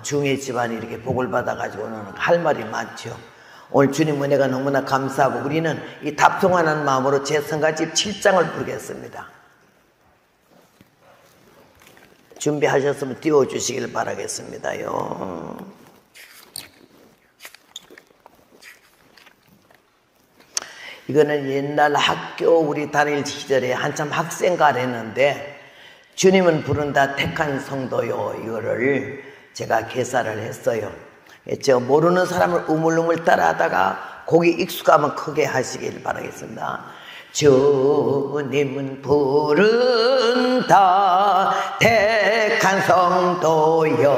중의 집안이 이렇게 복을 받아가지고는 할 말이 많죠. 오늘 주님 은혜가 너무나 감사하고 우리는 이 답송하는 마음으로 제 성가집 7장을 부르겠습니다. 준비하셨으면 띄워주시길 바라겠습니다요. 이거는 옛날 학교 우리 다닐 시절에 한참 학생가 했는데 주님은 부른다 택한 성도요, 이거를 제가 개사를 했어요. 저 모르는 사람을 우물우물 따라하다가 곡이 익숙하면 크게 하시길 바라겠습니다. 주님은 부른다 택한 성도여,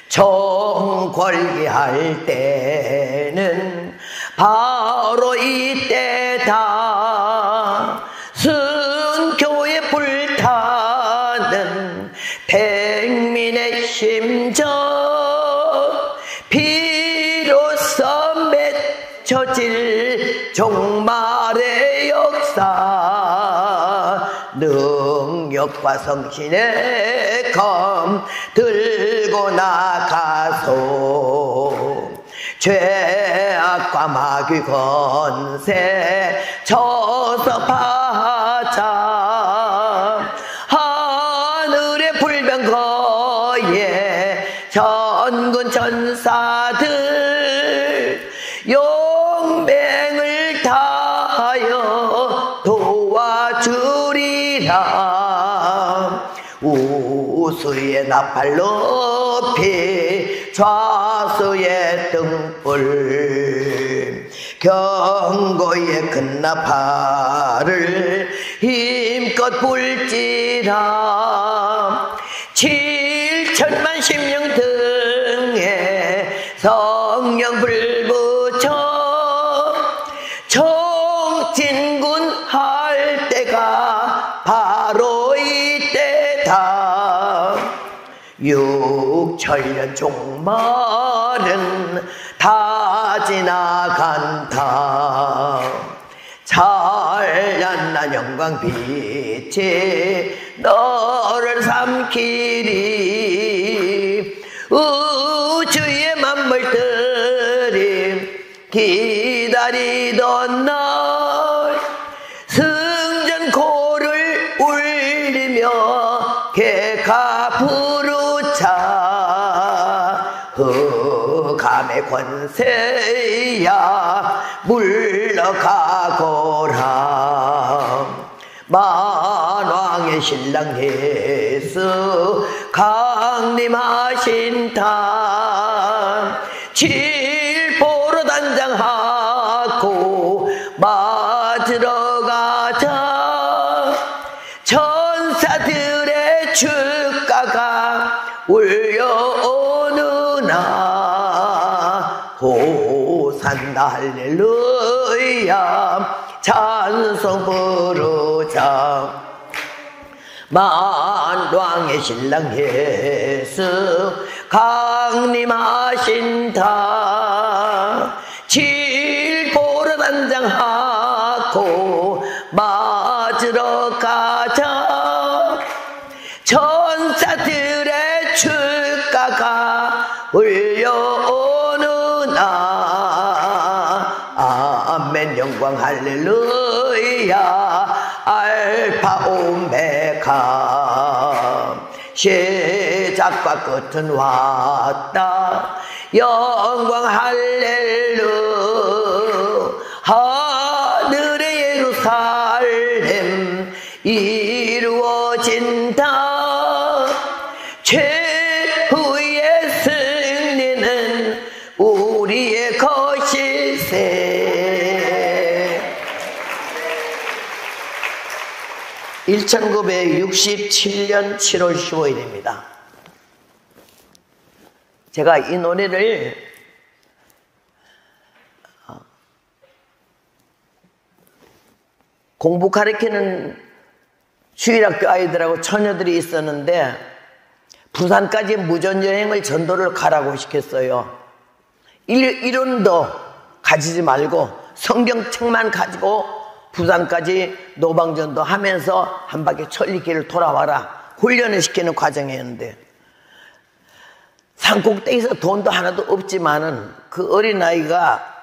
총궐기할 때는 바로 이때다. 순교에 불타는 백민의 심정, 비로소 맺혀질 종말의 역사, 능력과 성신의 검 들고 나가소. 죄악과 마귀 권세 저서파자. 하늘의 불병거에 전군 전사들 용맹을 다하여 도와주리라. 우수의 나팔 높이 좌수의 등불, 경고의 큰 나팔을 힘껏 불지라. 7천만 심령 등에 성령 불 붙여 총진군 할 때가 바로 이때다. 6천년 종말은 다 지나간다. 찬란한 영광 빛이 너를 삼키리. 우주의 만물들이 기다리던 날, 승전고를 울리며 개가 부르자. 흑암의 권세야 물러가거라. 만왕의 신랑 예수 강림하신다. 칠보로 단장하고 맞으러 가자. 천사들의 축가가 울려오느나. 호산나 할렐루야 찬송 부르자. 만왕의 신랑 예수 강림하신다. 칠보로 단장하고 맞으러 가자. 천사들의 축가가 울려오느나. 아멘 영광 할렐루야 알파 오메가. 시작과 끝은 왔다. 영광 할렐루야. 하늘의 예루살렘 이루어진다. 최후의 승리는 우리의 것일세. 1967년 7월 15일입니다. 제가 이 노래를 공부 가르치는 주일학교 아이들하고 처녀들이 있었는데 부산까지 무전여행을 전도를 가라고 시켰어요. 이론도 가지지 말고 성경책만 가지고 부산까지 노방전도 하면서 한 바퀴 천리길을 돌아와라 훈련을 시키는 과정이었는데 산 꼭대기에서 돈도 하나도 없지만은 그 어린아이가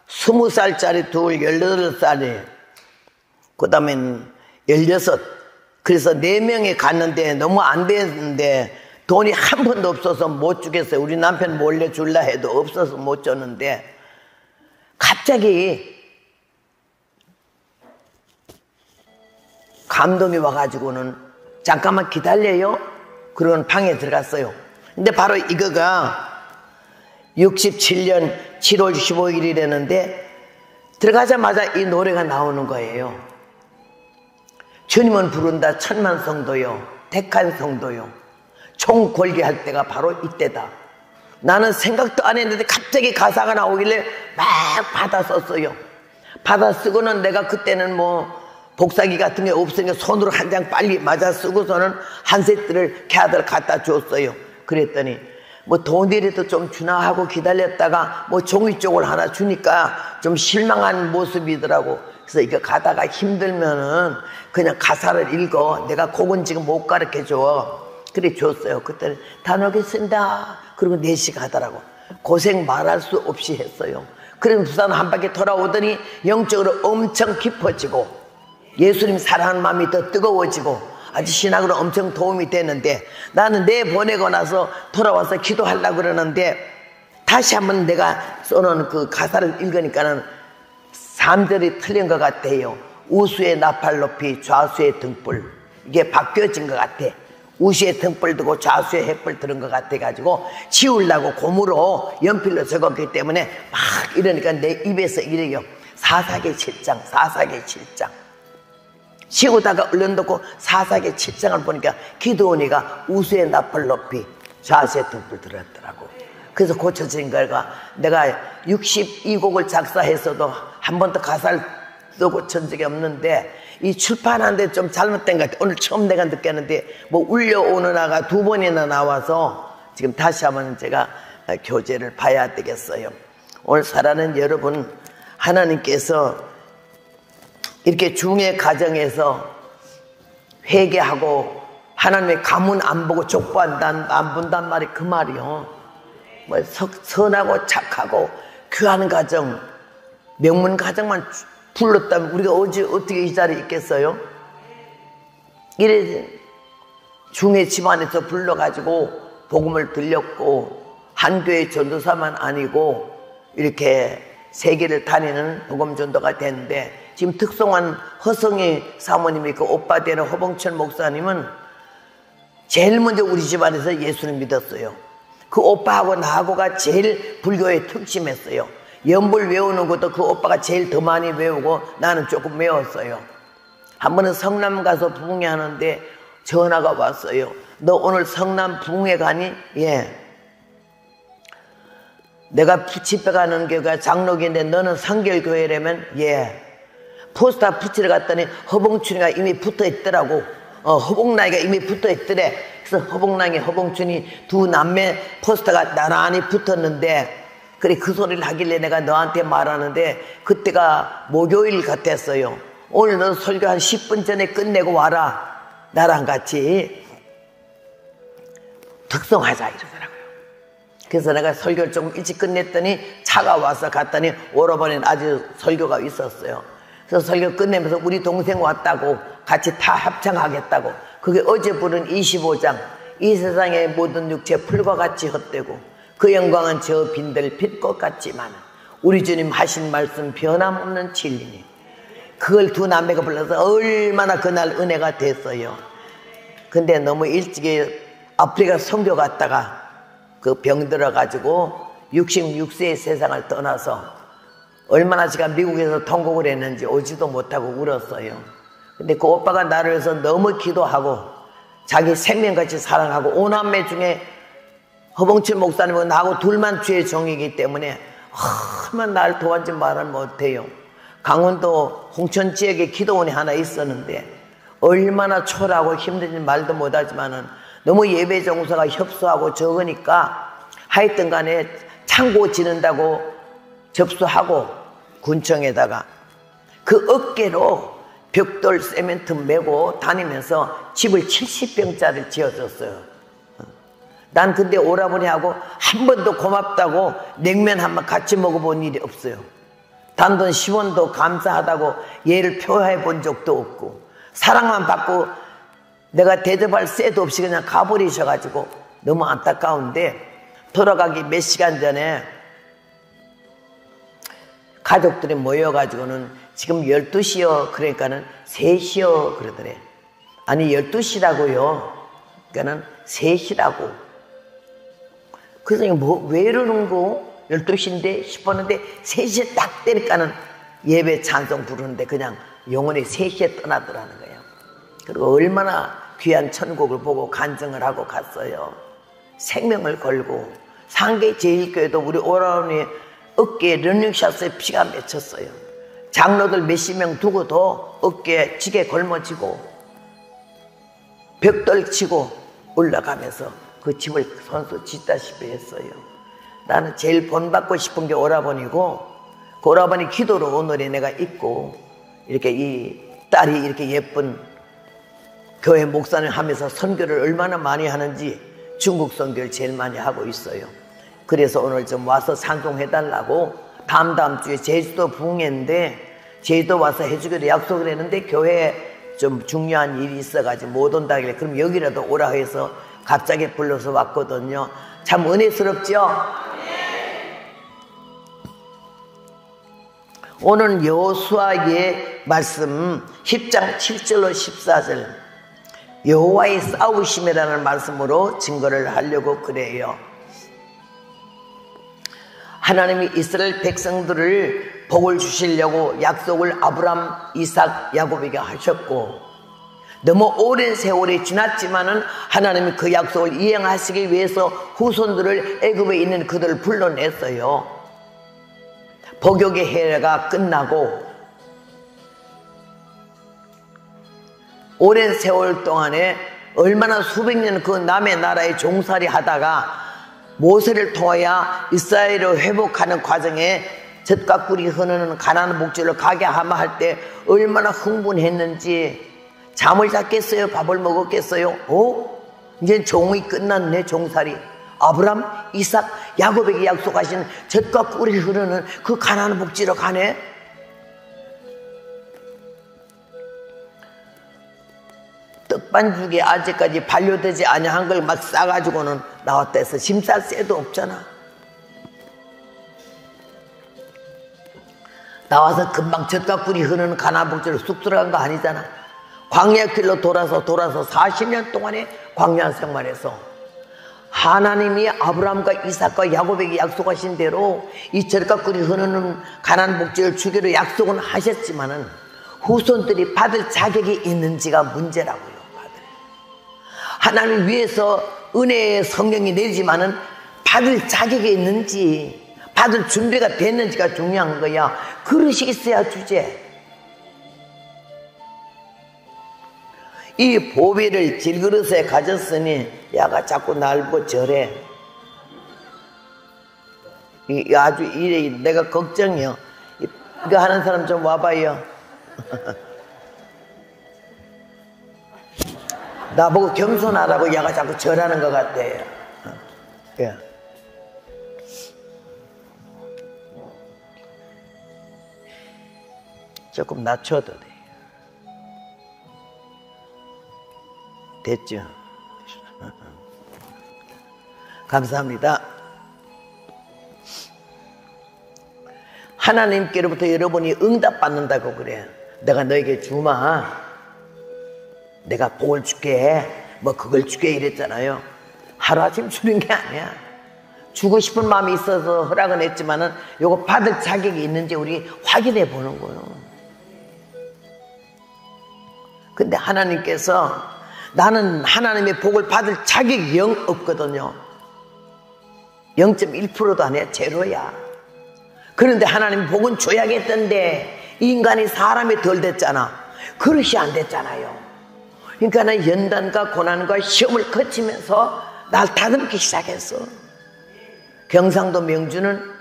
20살짜리 둘, 18살이, 그 다음엔 16. 그래서 4명이 갔는데 너무 안 됐는데 돈이 한 번도 없어서 못 주겠어요. 우리 남편 몰래 줄라 해도 없어서 못 줬는데 갑자기 감동이 와가지고는 잠깐만 기다려요? 그런 방에 들어갔어요. 근데 바로 이거가 67년 7월 15일이라는데 들어가자마자 이 노래가 나오는 거예요. 주님은 부른다 천만 성도요, 택한 성도요. 총 걸게 할 때가 바로 이때다. 나는 생각도 안 했는데 갑자기 가사가 나오길래 막 받아 썼어요. 받아 쓰고는 내가 그때는 뭐 복사기 같은 게 없으니까 손으로 한 장 빨리 맞아 쓰고서는 한 세트를 걔들 갖다 줬어요. 그랬더니 뭐 돈이라도 좀 주나 하고 기다렸다가 뭐 종이 쪽을 하나 주니까 좀 실망한 모습이더라고. 그래서 이거 가다가 힘들면은 그냥 가사를 읽어. 내가 곡은 지금 못 가르쳐줘. 그래 줬어요. 그때는 다녀오겠습니다. 그리고 4시 가더라고. 고생 말할 수 없이 했어요. 그래서 부산 한 바퀴 돌아오더니 영적으로 엄청 깊어지고 예수님 사랑하는 마음이 더 뜨거워지고 아주 신학으로 엄청 도움이 되는데, 나는 내보내고 나서 돌아와서 기도하려고 그러는데 다시 한번 내가 써놓은 그 가사를 읽으니까는 3절이 틀린 것 같아요. 우수의 나팔 높이 좌수의 등불. 이게 바뀌어진 것 같아. 우수의 등불 두고 좌수의 햇불 들은 것 같아가지고 지우려고 고무로 연필로 적었기 때문에 막 이러니까 내 입에서 이래요. 사사기 7장, 사사기 7장. 지우다가 얼른 듣고 사사기 7장을 보니까 기드온이가 우수의 나팔 높이 좌수의 등불 들었더라고. 그래서 고쳐진 거가, 내가 62곡을 작사했어도 한 번도 가사를 쓰고 천 적이 없는데 이 출판하는데 좀 잘못된 것 같아. 오늘 처음 내가 느꼈는데 뭐 울려오는 아가 2번이나 나와서 지금 다시 한번 제가 교재를 봐야 되겠어요. 오늘 사랑하는 여러분, 하나님께서 이렇게 중의 가정에서 회개하고 하나님의 가문 안 보고 족보한단 안 본단 말이 그 말이요. 뭐 선하고 착하고 귀하는 가정, 명문 가정만 불렀다면 우리가 어떻게 이 자리에 있겠어요? 이래 중의 집안에서 불러가지고 복음을 들렸고 한 교회 전도사만 아니고 이렇게 세계를 다니는 복음 전도가 됐는데, 지금 특송한 허성희 사모님이 그 오빠 되는 허봉철 목사님은 제일 먼저 우리 집안에서 예수를 믿었어요. 그 오빠하고 나하고가 제일 불교에 특심했어요. 연불 외우는 것도 그 오빠가 제일 더 많이 외우고 나는 조금 외웠어요. 한 번은 성남 가서 부흥회 하는데 전화가 왔어요. 너 오늘 성남 부흥회 가니? 예. 내가 집회 가는 교회가 장로교인데 너는 성결교회라면? 예. 포스터 붙이러 갔더니 허봉춘이가 이미 붙어 있더라고. 허봉나이가 이미 붙어 있더래. 그래서 허봉나이, 허봉춘이 두 남매 포스터가 나란히 붙었는데, 그래 그 소리를 하길래 내가 너한테 말하는데 그때가 목요일 같았어요. 오늘 너 설교 한 10분 전에 끝내고 와라. 나랑 같이 특송하자 이러더라고요. 그래서 내가 설교를 조금 일찍 끝냈더니 차가 와서 갔더니 오라버니는 아주 설교가 있었어요. 그래서 설교 끝내면서 우리 동생 왔다고 같이 다 합창하겠다고. 그게 어제 부른 25장. 이 세상의 모든 육체 풀과 같이 헛되고 그 영광은 저 빈들 빛것 같지만 우리 주님 하신 말씀 변함없는 진리니. 그걸 두 남매가 불러서 얼마나 그날 은혜가 됐어요. 근데 너무 일찍 아프리카 선교 갔다가 그 병 들어가지고 66세의 세상을 떠나서 얼마나 제가 미국에서 통곡을 했는지 오지도 못하고 울었어요. 근데 그 오빠가 나를 위해서 너무 기도하고 자기 생명같이 사랑하고 오남매 중에 허봉철 목사님은 나하고 둘만 주의 종이기 때문에 얼마나 나를 도와준 말을 못해요. 강원도 홍천 지역에 기도원이 하나 있었는데 얼마나 초라하고 힘든지 말도 못하지만은 너무 예배 정서가 협소하고 적으니까 하여튼 간에 창고 지른다고 접수하고 군청에다가 그 어깨로 벽돌 세멘트 메고 다니면서 집을 70평짜리를 지어줬어요. 난 근데 오라버니하고 한 번도 고맙다고 냉면 한 번 같이 먹어본 일이 없어요. 단돈 10원도 감사하다고 얘를 표해 본 적도 없고, 사랑만 받고 내가 대접할 새도 없이 그냥 가버리셔가지고 너무 안타까운데, 돌아가기 몇 시간 전에 가족들이 모여가지고는 지금 12시요 그러니까는 3시요 그러더래. 아니 12시라고요. 그러니까는 3시라고. 그래서 왜 이러는 거? 12시인데 싶었는데 3시에 딱 되니까는 예배 찬송 부르는데 그냥 영혼이 3시에 떠나더라는 거예요. 그리고 얼마나 귀한 천국을 보고 간증을 하고 갔어요. 생명을 걸고. 상계 제일교회도 우리 오라버니 어깨에 러닝샷에 피가 맺혔어요. 장로들 몇십 명 두고도 어깨에 지게 걸머지고 벽돌 치고 올라가면서 그 집을 손수 짓다시피 했어요. 나는 제일 본받고 싶은 게 오라버니고, 그 오라버니 기도로 오늘에 내가 있고, 이렇게 이 딸이 이렇게 예쁜 교회 목사를 하면서 선교를 얼마나 많이 하는지 중국 선교를 제일 많이 하고 있어요. 그래서 오늘 좀 와서 찬송해달라고, 다음 주에 제주도 부흥회인데 제주도 와서 해주기로 약속을 했는데 교회에 좀 중요한 일이 있어가지고 못 온다길래 그럼 여기라도 오라 해서 갑자기 불러서 왔거든요. 참 은혜스럽죠? 오늘 여호수아의 말씀 10장 7절로 14절, 여호와의 싸우심이라는 말씀으로 증거를 하려고 그래요. 하나님이 이스라엘 백성들을 복을 주시려고 약속을 아브람, 이삭, 야곱에게 하셨고, 너무 오랜 세월이 지났지만은 하나님이 그 약속을 이행하시기 위해서 후손들을 애굽에 있는 그들을 불러냈어요. 복역의 해가 끝나고 오랜 세월 동안에 얼마나 수백 년 그 남의 나라에 종살이 하다가 모세를 통하여 이스라엘을 회복하는 과정에 젖과 꿀이 흐르는 가나안 목지를 가게 하마 할 때 얼마나 흥분했는지, 잠을 잤겠어요? 밥을 먹었겠어요? 이제 종이 끝났네, 종살이. 아브람, 이삭, 야곱에게 약속하신 젖과 꿀이 흐르는 그 가나안 목지로 가네. 떡반죽이 아직까지 반려되지 아니한 걸 막 싸가지고는 나왔다 해서 짐쌀 새도 없잖아. 나와서 금방 젖과 꿀이 흐르는 가나안 목지로 쑥 들어간 거 아니잖아. 광야 길로 돌아서 40년 동안의 광야 생활에서 하나님이 아브라함과 이삭과 야곱에게 약속하신 대로 이 젖과 꿀이 흐르는 가나안 목지를 주기로 약속은 하셨지만은 후손들이 받을 자격이 있는지가 문제라고요. 하나님 위해서 은혜의 성령이 내리지만은 받을 자격이 있는지, 받을 준비가 됐는지가 중요한 거야. 그릇이 있어야 주제. 이 보배를 질그릇에 가졌으니 야가 자꾸 날 보고 저래. 아주 이래 내가 걱정이요. 이거 하는 사람 좀 와봐요. 나보고 겸손하라고 야가 자꾸 절하는 것 같아요. 예. 조금 낮춰도 돼. 됐죠? 감사합니다. 하나님께로부터 여러분이 응답받는다고 그래. 내가 너에게 주마, 내가 복을 줄게, 뭐 그걸 줄게 이랬잖아요. 하루아침 주는 게 아니야. 주고 싶은 마음이 있어서 허락은 했지만은 요거 받을 자격이 있는지 우리 확인해 보는 거예요. 근데 하나님께서 나는 하나님의 복을 받을 자격이 영 없거든요. 0.1%도 아니야. 제로야. 그런데 하나님 복은 줘야겠던데 인간이 사람이 덜 됐잖아. 그릇이 안 됐잖아요. 그러니까 는 연단과 고난과 시험을 거치면서 날 다듬기 시작했어. 경상도 명주는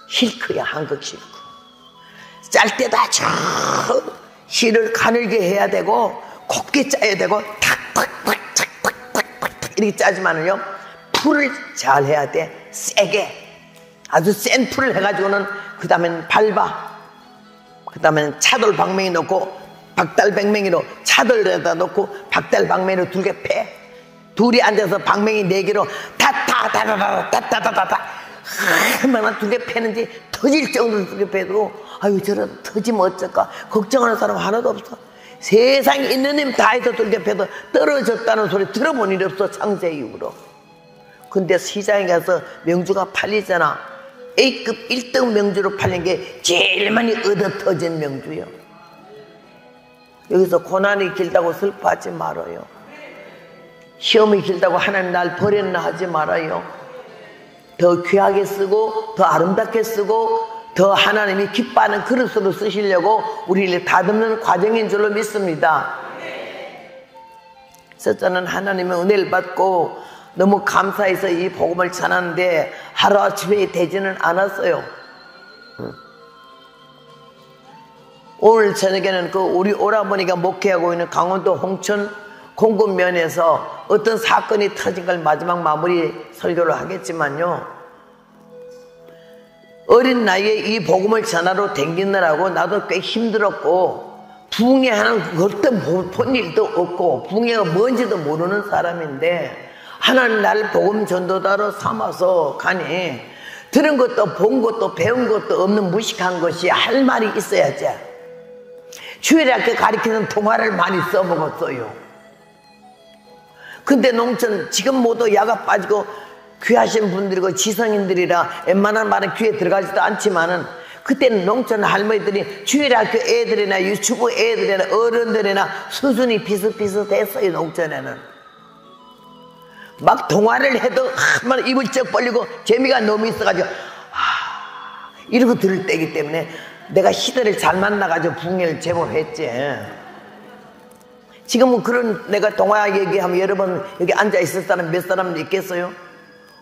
실크야. 한국 실크. 짤 때다 저 실을 가늘게 해야 되고 곱게 짜야 되고 탁탁탁탁탁탁 이렇게 짜지만은요 풀을 잘 해야 돼. 세게. 아주 센 풀을 해가지고는 그 다음엔 밟아. 그 다음엔 차돌 방맹이 넣고 박달 방맹이로 차돌에다 넣고 박달 방맹이로 두개 패. 둘이 앉아서 방맹이 4개로 타타타타타타타타타 얼마나 두개 패는지 터질 정도로 두개 패도 아유 저런 터지면 어쩔까 걱정하는 사람 하나도 없어. 세상에 있는 힘 다해서 두개 패도 떨어졌다는 소리 들어본 일이 없어. 창세 이후로. 근데 시장에 가서 명주가 팔리잖아. A급 1등 명주로 팔린 게 제일 많이 얻어 터진 명주요. 여기서 고난이 길다고 슬퍼하지 말아요. 시험이 길다고 하나님 날 버렸나 하지 말아요. 더 귀하게 쓰고 더 아름답게 쓰고 더 하나님이 기뻐하는 그릇으로 쓰시려고 우리를 다듬는 과정인 줄로 믿습니다. 그래서 저는 하나님의 은혜를 받고 너무 감사해서 이 복음을 전하는데 하루아침에 되지는 않았어요. 오늘 저녁에는 그 우리 오라버니가 목회하고 있는 강원도 홍천 공군면에서 어떤 사건이 터진 걸 마지막 마무리 설교를 하겠지만요, 어린 나이에 이 복음을 전하러 댕기느라고 나도 꽤 힘들었고 부흥회하는 것도 본 일도 없고 부흥회가 뭔지도 모르는 사람인데 하나님 나를 복음 전도자로 삼아서 가니 들은 것도 본 것도 배운 것도 없는 무식한 것이 할 말이 있어야지. 주일학교 가르치는 동화를 많이 써먹었어요. 근데 농촌 지금 모두 야가 빠지고 귀하신 분들이고 지성인들이라 웬만한 말은 귀에 들어가지도 않지만은 그때는 농촌 할머니들이 주일학교 애들이나 유치부 애들이나 어른들이나 수준이 비슷비슷했어요. 농촌에는 막 동화를 해도 막 입을 쩍 벌리고 재미가 너무 있어가지고 이러고 들을 때이기 때문에 내가 시대를 잘 만나가지고 부흥회를 제법 했지. 지금은 그런 내가 동화 얘기하면 여러분 여기 앉아있을 사람 몇 사람 있겠어요?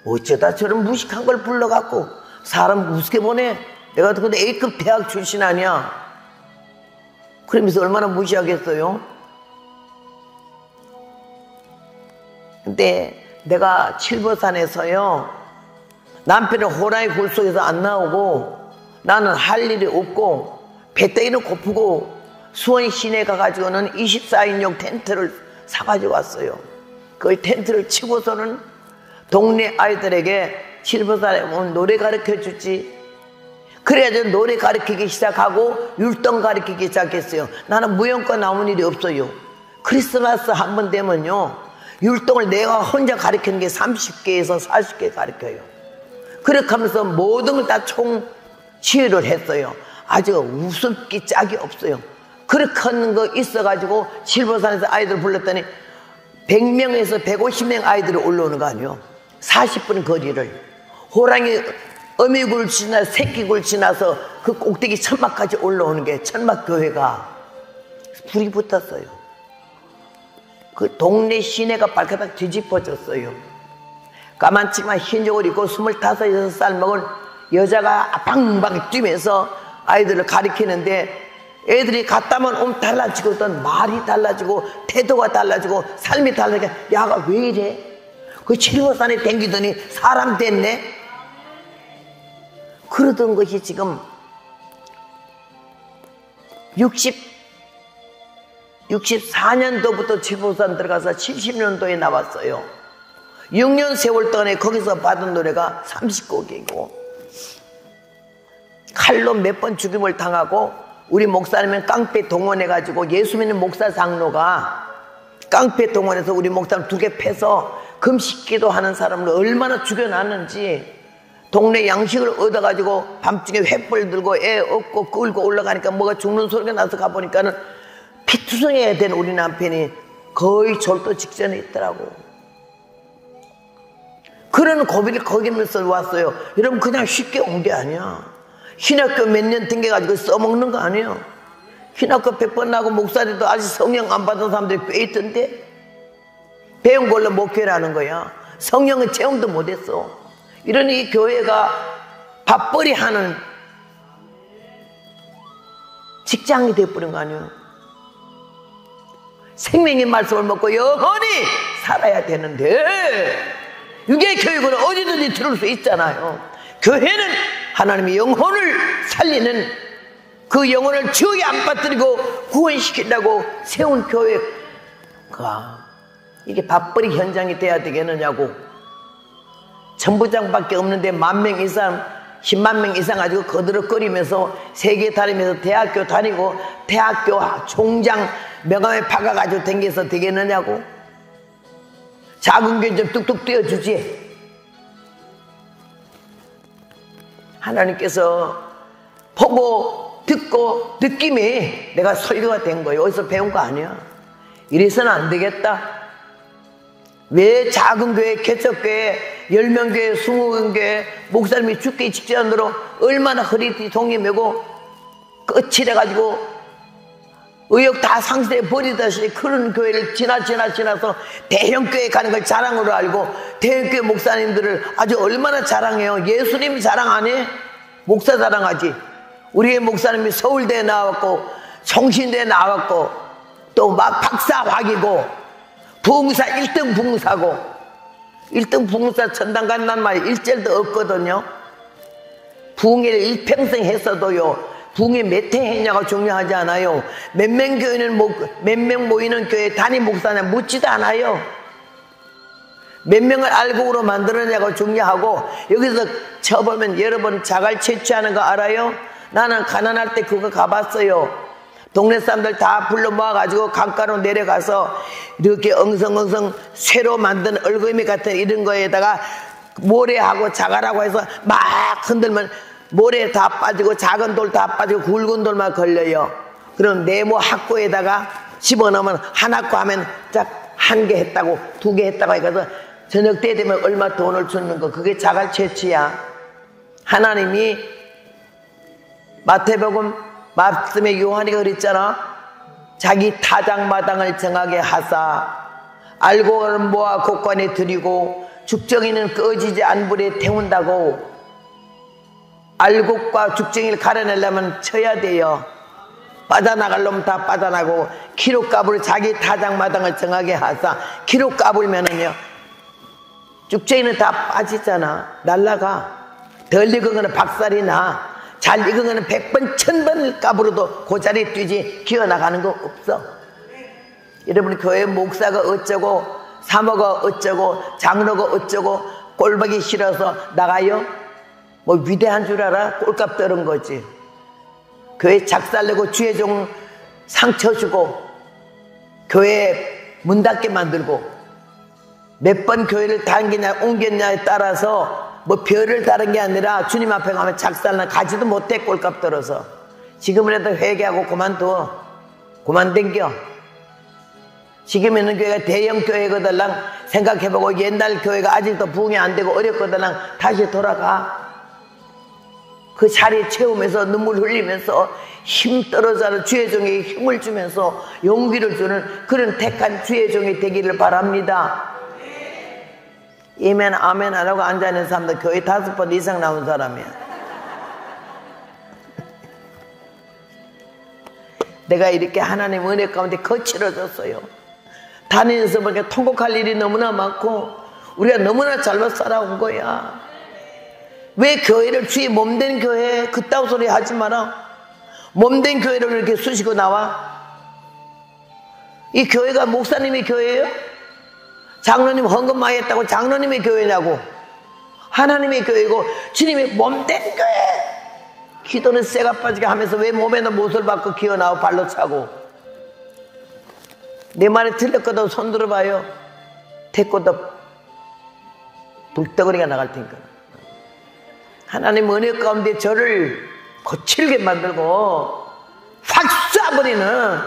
어쩌다 저런 무식한 걸 불러갖고 사람 우습게 보내. 내가 근데 A급 대학 출신 아니야. 그러면서 얼마나 무시하겠어요? 근데 내가 칠보산에서요 남편은 호랑이 굴 속에서 안 나오고 나는 할 일이 없고 배때기는 고프고 수원 시내 가가지고는 24인용 텐트를 사가지고 왔어요. 그걸 텐트를 치고서는 동네 아이들에게 칠보산에 오면 노래 가르쳐주지. 그래야지 노래 가르치기 시작하고 율동 가르치기 시작했어요. 나는 무용과 나온 일이 없어요. 크리스마스 한 번 되면요 율동을 내가 혼자 가르치는 게 30개에서 40개 가르쳐요. 그렇게 하면서 모든 걸 다 총 치유를 했어요. 아주 우습기 짝이 없어요. 그렇게 하는 거 있어가지고 칠보산에서 아이들 불렀더니 100명에서 150명 아이들이 올라오는 거 아니에요. 40분 거리를 호랑이 어미굴 지나 새끼굴 지나서 그 꼭대기 천막까지 올라오는 게 천막교회가 불이 붙었어요. 그 동네 시내가 발가락 뒤집어졌어요. 까만치마 흰옷을 입고 25, 6살 먹은 여자가 방방 뛰면서 아이들을 가리키는데 애들이 갔다면 달라지고 어떤 말이 달라지고 태도가 달라지고 삶이 달라지고 야가 왜 이래? 그 칠보산에 댕기더니 사람 됐네? 그러던 것이 지금 64년도부터 칠보산 들어가서 70년도에 나왔어요. 6년 세월 동안에 거기서 받은 노래가 30곡이고 칼로 몇 번 죽임을 당하고 우리 목사님은 깡패 동원해가지고 예수 믿는 목사 장로가 깡패 동원해서 우리 목사님 2개 패서 금식기도 하는 사람을 얼마나 죽여놨는지 동네 양식을 얻어가지고 밤중에 횃불 들고 애 업고 끌고 올라가니까 뭐가 죽는 소리가 나서 가보니까는 피투성해야 된 우리 남편이 거의 절도 직전에 있더라고. 그런 고비를 거기면서 왔어요. 여러분 그냥 쉽게 온 게 아니야. 신학교 몇 년 댕겨가지고 써먹는 거 아니에요. 신학교 100번 나고 목사님도 아직 성령 안 받은 사람들이 꽤 있던데 배운 걸로 목회라는 거야. 성령은 체험도 못했어. 이러니 이 교회가 밥벌이 하는 직장이 돼버린 거 아니에요. 생명의 말씀을 먹고 영원히 살아야 되는데 육의 교육은 어디든지 들을 수 있잖아요. 교회는 하나님의 영혼을 살리는, 그 영혼을 지옥에 안 빠뜨리고 구원시키려고 세운 교회가 이게 밥벌이 현장이 돼야 되겠느냐고. 천부장밖에 없는데 10,000명 이상, 10만 명 이상 가지고 거드럭거리면서 세계 다니면서 대학교 다니고 대학교 총장 명함에 박아가지고 댕겨서 되겠느냐고. 작은 교회 좀 뚝뚝 띄워주지. 하나님께서 보고 듣고 느낌이 내가 설교가 된 거예요. 어디서 배운 거 아니야. 이래서는 안 되겠다. 왜 작은 교회, 개척교회, 10명 교회, 20명 교회 목사님이 죽기 직전으로 얼마나 허리 동이 메고 끝이래가지고 의욕 다 상실해 버리다시피 그런 교회를 지나서 대형 교회 가는 걸 자랑으로 알고 대형 교회 목사님들을 아주 얼마나 자랑해요. 예수님 자랑 안 해? 목사 자랑하지. 우리의 목사님이 서울대에 나왔고 성신대에 나왔고 또 막 박사학위고 부흥사 1등 부흥사고 1등 부흥사 천당 간단 말이 일절도 없거든요. 부흥회를 일평생 했어도요, 부흥회 몇 회 했냐가 중요하지 않아요. 몇 명 교회는 몇 명 모이는 교회 담임 목사냐 묻지도 않아요. 몇 명을 알곡으로 만들었냐가 중요하고, 여기서 쳐보면 여러분 자갈 채취하는 거 알아요? 나는 가난할 때 그거 가봤어요. 동네 사람들 다 불러 모아가지고 강가로 내려가서 이렇게 엉성엉성 새로 만든 얼거미 같은 이런 거에다가 모래하고 자갈하고 해서 막 흔들면 모래 다 빠지고 작은 돌 다 빠지고 굵은 돌만 걸려요. 그럼 네모 학구에다가 집어넣으면 한 학구 하면 딱 1개 했다고 2개 했다고 해서 저녁 때 되면 얼마 돈을 주는 거, 그게 자갈 채취야. 하나님이 마태복음 말씀에 요한이가 그랬잖아. 자기 타작마당을 정하게 하사 알곡을 모아 곳간에 들이고 죽정이는 꺼지지 않은 불에 태운다고. 알곡과 죽정이를 가려내려면 쳐야 돼요. 빠져나갈 놈 다 빠져나고, 키로값을 자기 타작마당을 정하게 하사. 키로값을면은요 죽정이는 다 빠지잖아. 날라가. 덜 익은 거는 박살이 나. 잘 익은 거는 100번 1000번 값으로도 그 자리에 뛰지 기어나가는 거 없어. 여러분, 교회 목사가 어쩌고 사모가 어쩌고 장로가 어쩌고 꼴보기 싫어서 나가요? 뭐 위대한 줄 알아? 꼴값 떨은 거지. 교회 작살내고 주의 종 상처 주고 교회 문 닫게 만들고 몇 번 교회를 다니냐 옮겼냐에 따라서 뭐 별을 다른 게 아니라 주님 앞에 가면 작살나 가지도 못해 꼴값 떨어서. 지금이라도 회개하고 그만둬. 그만 댕겨. 지금 있는 교회가 대형 교회거들랑 생각해보고, 옛날 교회가 아직도 부흥이 안 되고 어렵거들랑 다시 돌아가. 그 자리 채우면서 눈물 흘리면서 힘 떨어져서 주의 종에게 힘을 주면서 용기를 주는 그런 택한 주의 종이 되기를 바랍니다. 아멘 아멘 안 하고 앉아있는 사람들 교회 5번 이상 나온 사람이야. 내가 이렇게 하나님 은혜 가운데 거칠어졌어요. 다니면서 보니까 통곡할 일이 너무나 많고 우리가 너무나 잘못 살아온 거야. 왜 교회를 주의 몸된 교회 그따위 소리 하지 마라. 몸된 교회를 이렇게 쑤시고 나와? 이 교회가 목사님의 교회예요? 장로님 헌금 많이 했다고 장로님의 교회냐고. 하나님의 교회고 주님의 몸된 교회. 기도는 쇠가 빠지게 하면서 왜 몸에다 못을 받고 기어나오고 발로 차고. 내 말이 틀렸거든 손 들어봐요. 태권도 불덩어리가 나갈 테니까. 하나님 은혜 가운데 저를 거칠게 만들고 확 쏴버리는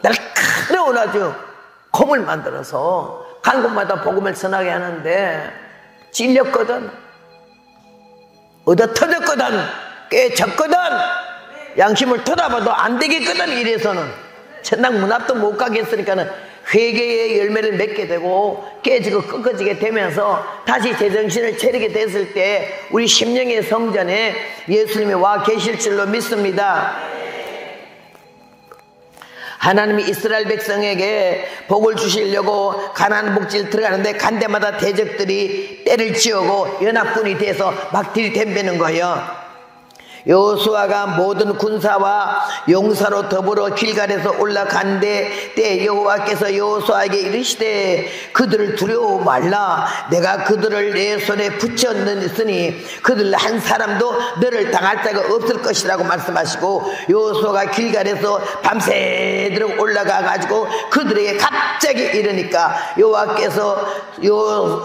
날카로운 아주 검을 만들어서 간 곳마다 복음을 전하게 하는데 찔렸거든, 얻어 터졌거든, 깨졌거든, 양심을 돌아봐도 안 되겠거든. 이래서는 천당 문 앞도 못 가겠으니까는 회개의 열매를 맺게 되고 깨지고 꺾어지게 되면서 다시 제정신을 차리게 됐을 때 우리 심령의 성전에 예수님이 와 계실 줄로 믿습니다. 하나님이 이스라엘 백성에게 복을 주시려고 가나안 복지를 들어가는데 간 데마다 대적들이 때를 지우고 연합군이 돼서 막 들이댐비는 거예요. 여호수아가 모든 군사와 용사로 더불어 길갈에서 올라간데 때 여호와께서 여호수아에게 이르시되 그들을 두려워 말라. 내가 그들을 내 손에 붙였으니 그들 한 사람도 너를 당할 자가 없을 것이라고 말씀하시고 여호수아가 길갈에서 밤새도록 올라가 가지고 그들에게 갑자기 이르니까 여호와께서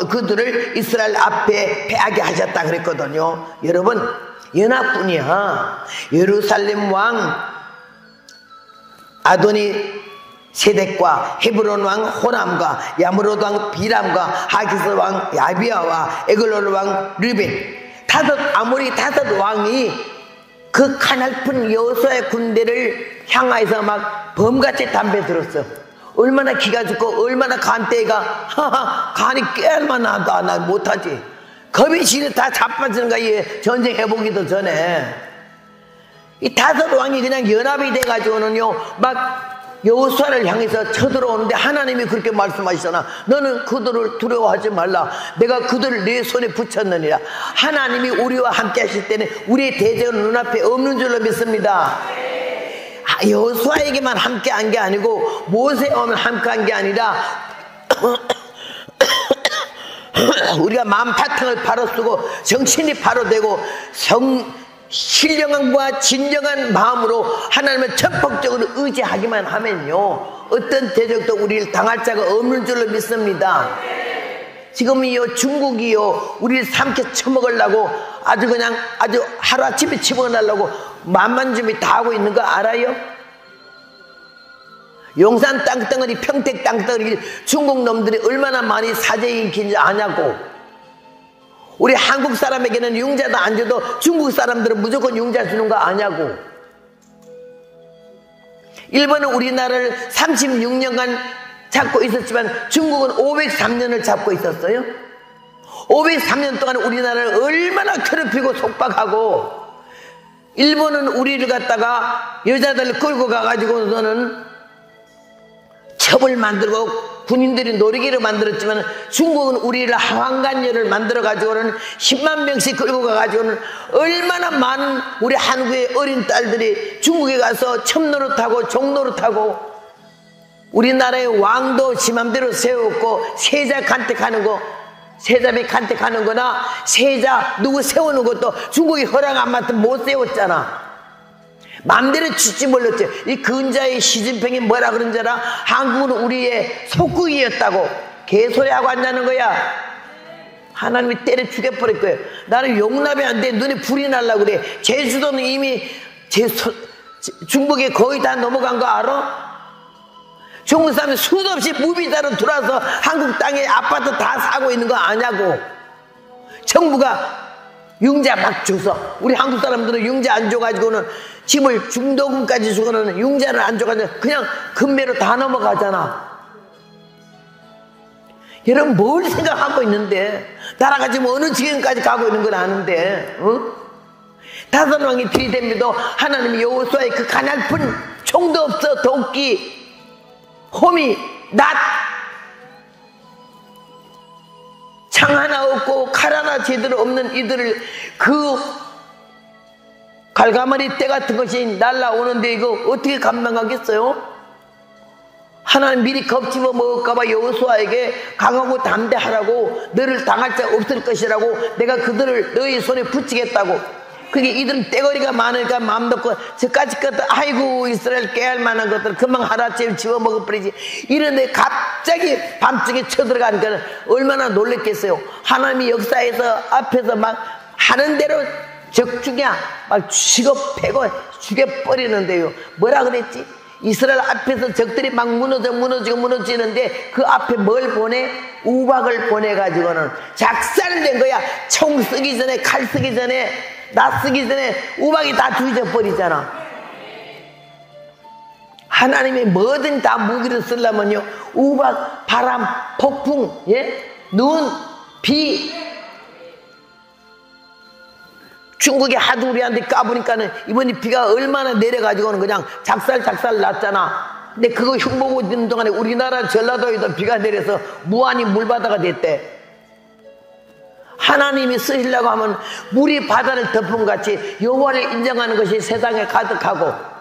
그들을 이스라엘 앞에 패하게 하셨다 그랬거든요. 여러분, 연합군이야. 예루살렘 왕 아도니 세덱과 헤브론 왕 호람과 야므롯 왕 비람과 하기스 왕 야비아와 에글론 왕 르벤, 아무리 다섯 왕이 그 가냘픈 여호수아의 군대를 향하여서 막 범같이 담배 들었어. 얼마나 기가 죽고 얼마나 간대가 간이 깨알만 나도 나 못하지. 겁이 지는 다 자빠지는 거야. 이 전쟁 해보기도 전에 이 다섯 왕이 그냥 연합이 돼가지고는요 막 여호수아를 향해서 쳐들어오는데 하나님이 그렇게 말씀하시잖아. 너는 그들을 두려워하지 말라. 내가 그들을 내 손에 붙였느니라. 하나님이 우리와 함께 하실 때는 우리의 대적은 눈앞에 없는 줄로 믿습니다. 여호수아에게만 함께 한 게 아니고 모세와만 함께 한 게 아니라 우리가 마음 바탕을 바로 쓰고 정신이 바로 되고 신령함과 진정한 마음으로 하나님을 전폭적으로 의지하기만 하면요 어떤 대적도 우리를 당할 자가 없는 줄로 믿습니다. 지금이요 중국이요 우리를 삼켜 처먹으려고 아주 하루아침에 집어넣으려고 만만쯤이 다 하고 있는 거 알아요? 용산 땅덩어리, 평택 땅덩어리 중국 놈들이 얼마나 많이 사제 일으킨지 아냐고. 우리 한국 사람에게는 융자도 안 줘도 중국 사람들은 무조건 융자 주는 거 아냐고. 일본은 우리나라를 36년간 잡고 있었지만 중국은 503년을 잡고 있었어요. 503년 동안 우리나라를 얼마나 괴롭히고 속박하고, 일본은 우리를 갖다가 여자들을 끌고 가가지고서는 첩을 만들고 군인들이 놀이기를 만들었지만 중국은 우리를 하왕간녀를 만들어가지고는 10만 명씩 끌고 가가지고는 얼마나 많은 우리 한국의 어린 딸들이 중국에 가서 첩노릇하고 종노릇하고 우리나라의 왕도 지 맘대로 세웠고 세자 간택하는 거, 세자비 간택하는 거나 세자 누구 세우는 것도 중국이 허락 안 받으면 못 세웠잖아. 맘대로 짓지 몰랐지. 이 근자의 시진핑이 뭐라 그런 줄 알아? 한국은 우리의 속국이었다고 개소리하고 앉는 거야. 하나님이 때려 죽여버릴 거예요. 나는 용납이 안 돼. 눈에 불이 날라고 그래. 제주도는 이미 중국에 거의 다 넘어간 거 알아? 중국 사람이 수도 없이 무비자로 들어와서 한국 땅에 아파트 다 사고 있는 거 아냐고. 정부가 융자 막 줘서, 우리 한국 사람들은 융자 안 줘가지고는 집을 중도금까지 주고는 융자를 안 줘가지고 그냥 금매로 다 넘어가잖아. 여러분 뭘 생각하고 있는데, 나라가 지금 어느 지경까지 가고 있는 건 아는데, 어? 다섯 왕이 들이댑니다. 하나님이 여호수아의 그 가냘픈 총도 없어, 도끼, 호미, 낫, 창 하나 없고 칼 하나 제대로 없는 이들을 그 갈가마리 떼 같은 것이 날라오는데 이거 어떻게 감당하겠어요? 하나님 미리 겁집어 먹을까봐 여호수아에게 강하고 담대하라고, 너를 당할 자 없을 것이라고, 내가 그들을 너희 손에 붙이겠다고. 그게 이들은 떼거리가 많으니까 마음 놓고 저까지 것들, 아이고 이스라엘 깨알 만한 것들 금방 하루아침에 집어먹어버리지. 이런데 갑자기 밤중에 쳐들어가니까 얼마나 놀랬겠어요. 하나님이 역사에서 앞에서 막 하는 대로 적중이야 막 죽여 패고 죽여버리는데요. 뭐라 그랬지? 이스라엘 앞에서 적들이 막 무너지는데 그 앞에 뭘 보내? 우박을 보내가지고는 작살낸 거야. 총 쓰기 전에, 칼 쓰기 전에, 낫 쓰기 전에 우박이 다 뒤져버리잖아. 하나님이 뭐든 다 무기를 쓰려면요, 우박, 바람, 폭풍, 예? 눈, 비. 중국이 하도 우리한테 까보니까는 이번에 비가 얼마나 내려가지고는 그냥 작살 났잖아. 근데 그거 흉보고 있는 동안에 우리나라 전라도에도 비가 내려서 무한히 물바다가 됐대. 하나님이 쓰시려고 하면 물이 바다를 덮은 같이 여호와를 인정하는 것이 세상에 가득하고,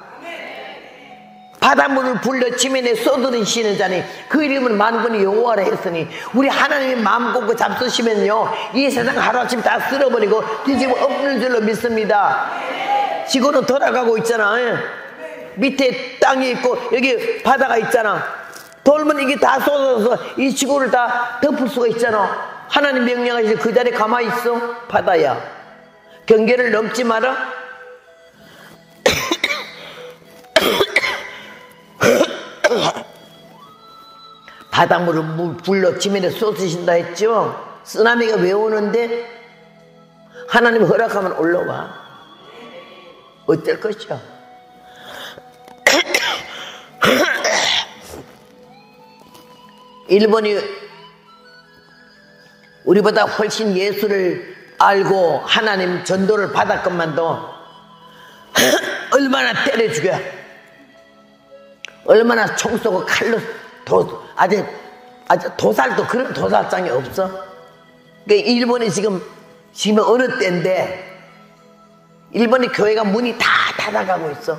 바닷물을 불러 지면에 쏟으시는 자니 그 이름은 만군의 여호와라 했으니, 우리 하나님이 마음 꽂고 잡수시면요 이 세상 하루아침 다 쓸어버리고 뒤집어 엎는 줄로 믿습니다. 지구는 돌아가고 있잖아. 밑에 땅이 있고 여기 바다가 있잖아. 돌면 이게 다 쏟아져서 이 지구를 다 덮을 수가 있잖아. 하나님 명령하시지 그 자리에 가만히 있어? 바다야, 경계를 넘지 마라. 바닷물을 불러 지면에 쏟으신다 했죠. 쓰나미가 왜 오는데? 하나님 허락하면 올라와. 어쩔 것이야. 일본이 우리보다 훨씬 예수를 알고 하나님 전도를 받았건만도 얼마나 때려 죽여, 얼마나 총 쏘고 칼로 아주 도살도 그런 도살장이 없어. 그러니까 일본이 지금 어느 때인데 일본의 교회가 문이 다 닫아가고 있어.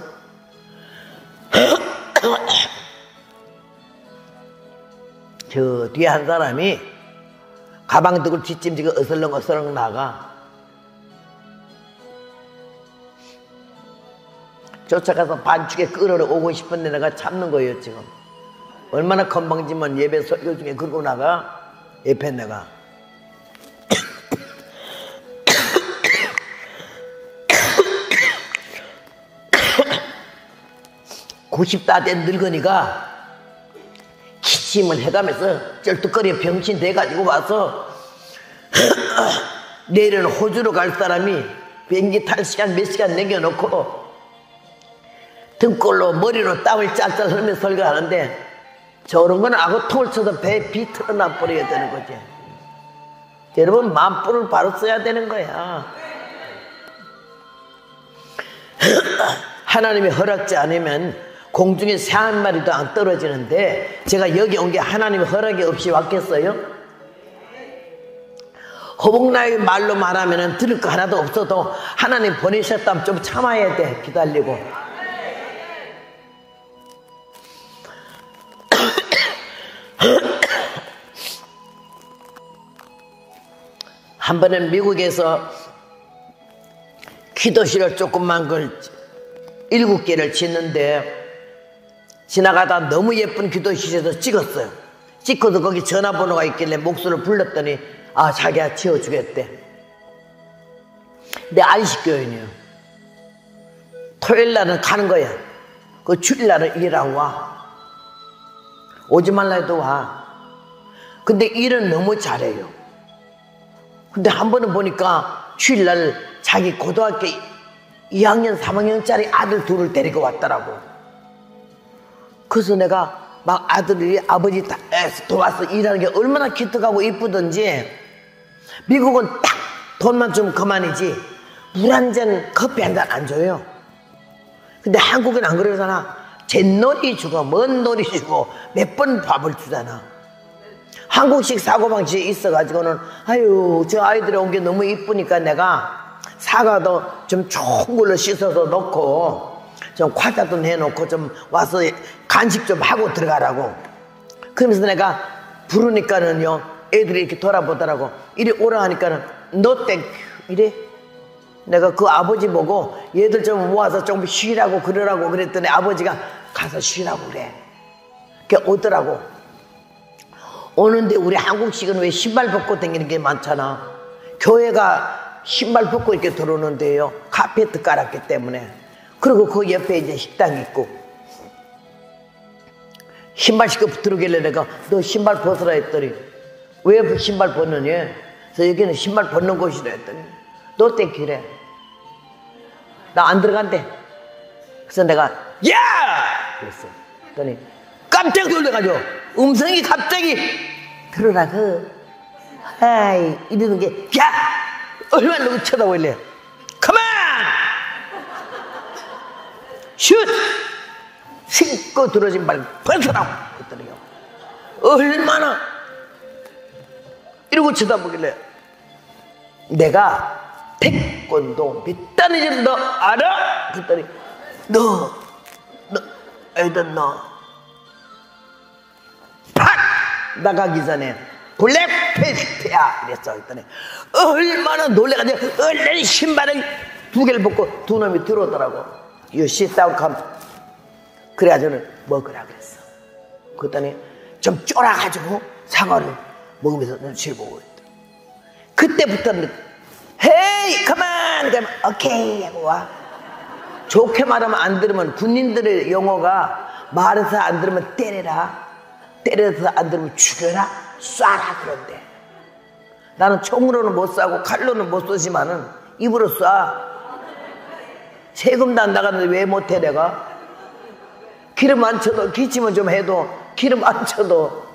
저 뒤에 한 사람이 가방 들고 뒷짐지고 어슬렁어슬렁 나가. 쫓아가서 반죽에 끌어러 오고 싶은데 내가 참는 거예요. 지금 얼마나 건방지면 예배 설교 중에 그러고 나가. 옆에 내가 90다 된 늙은이가 기침을 해가면서 쩔뚝거려 병신 돼가지고 와서 내일은 호주로 갈 사람이 비행기 탈 시간 몇 시간 남겨놓고 등골로 머리로 땀을 짤짤 흘리면서 설교하는데, 저런 건 아구통을 쳐서 배에 비 틀어놔 버려야 되는 거지. 여러분, 만불을 바로 써야 되는 거야. 하나님이 허락지 않으면 공중에 새 한 마리도 안 떨어지는데, 제가 여기 온 게 하나님의 허락이 없이 왔겠어요? 허복나의 말로 말하면 들을 거 하나도 없어도 하나님 보내셨다면 좀 참아야 돼. 기다리고. 한 번은 미국에서 기도실을 조그만 걸 7개를 짓는데, 지나가다 너무 예쁜 기도실에서 찍었어요. 찍고도 거기 전화번호가 있길래 목소리를 불렀더니 자기가 지어주겠대. 근데 안식교인이에요. 토요일 날은 가는 거야. 그 주일 날은 일하고 와. 오지 말라 해도 와. 근데 일은 너무 잘해요. 근데 한 번은 보니까 주일날 자기 고등학교 2학년 3학년짜리 아들 둘을 데리고 왔더라고. 그래서 내가 막 아들이 아버지 도와서 일하는 게 얼마나 기특하고 이쁘던지. 미국은 딱 돈만 주면 그만이지 물 한 잔 커피 한 잔 안 줘요. 근데 한국은 안 그러잖아. 잿놀이 주고 먼 놀이 주고 몇 번 밥을 주잖아. 한국식 사고방식이 있어가지고는 아유 저 아이들이 온 게 너무 이쁘니까 내가 사과도 좀 좋은 걸로 씻어서 넣고 좀 과자도 내놓고 좀 와서 간식 좀 하고 들어가라고. 그러면서 내가 부르니까는요 애들이 이렇게 돌아보더라고. 이리 오라 하니까는 no thank you 이래. 내가 그 아버지 보고 얘들 좀 모아서 좀 쉬라고 그러라고 그랬더니 아버지가 가서 쉬라고 그래. 그게 오더라고. 오는데 우리 한국식은 왜 신발 벗고 다니는 게 많잖아. 교회가 신발 벗고 이렇게 들어오는데요 카페트 깔았기 때문에. 그리고 그 옆에 이제 식당 있고 신발 신고 들어오길래 내가 너 신발 벗으라 했더니 왜 신발 벗느냐. 그래서 여기는 신발 벗는 곳이라 했더니 너 땡기래. 나 안 들어간대. 그래서 내가 야! 그랬어. 그랬더니 깜짝 놀래가지고 음성이 갑자기 들어라 그 하이 이러는 게 야! 얼마나 누구 쳐다보길래 컴온! 슛! 신고 씻고 들어진 발 벗어라 그랬더니요 얼마나 이러고 쳐다보길래 내가 태권도 몇 단인지 너 알아? 그랬더니 너 애들 너 팍 나가기 전에 블랙패스트야 이랬어. 그랬더니 얼마나 놀래가지고 얼른 신발을 2개를 벗고 두 놈이 들어오더라고. You sit down, come. 그래가지고는 먹으라 그랬어. 그랬더니 좀 쫄아가지고 사과를 먹으면서 눈치를 보고 있다. 그때부터는 헤이 가만 그러면 오케이 하고 와. 좋게 말하면 안 들으면 군인들의 용어가 말해서 안 들으면 때려라, 때려서 안 들으면 죽여라, 쏴라 그런데 나는 총으로는 못 쏴고 칼로는 못 쏘지만은 입으로 쏴. 세금도 안 나가는데 왜 못해 내가? 기름 안 쳐도 기침은 좀 해도 기름 안 쳐도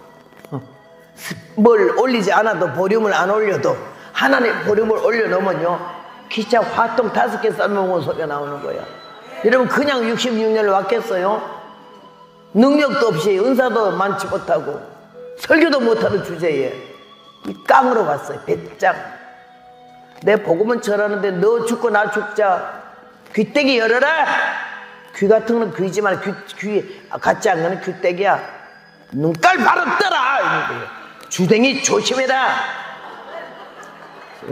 뭘 올리지 않아도 보륨을 안 올려도 하나님 보륨을 올려놓으면요 기차 화통 5개 삶아먹은 소리가 나오는 거야. 여러분 그냥 66년을 왔겠어요? 능력도 없이 은사도 많지 못하고 설교도 못하는 주제에 이 깡으로 왔어요. 배짱. 내 복음은 전하는데 너 죽고 나 죽자. 귀때기 열어라. 귀 같은 거는 귀지만 귀 같지 않은 거는 귀때기야. 눈깔 바로 떠라. 주댕이 조심해라.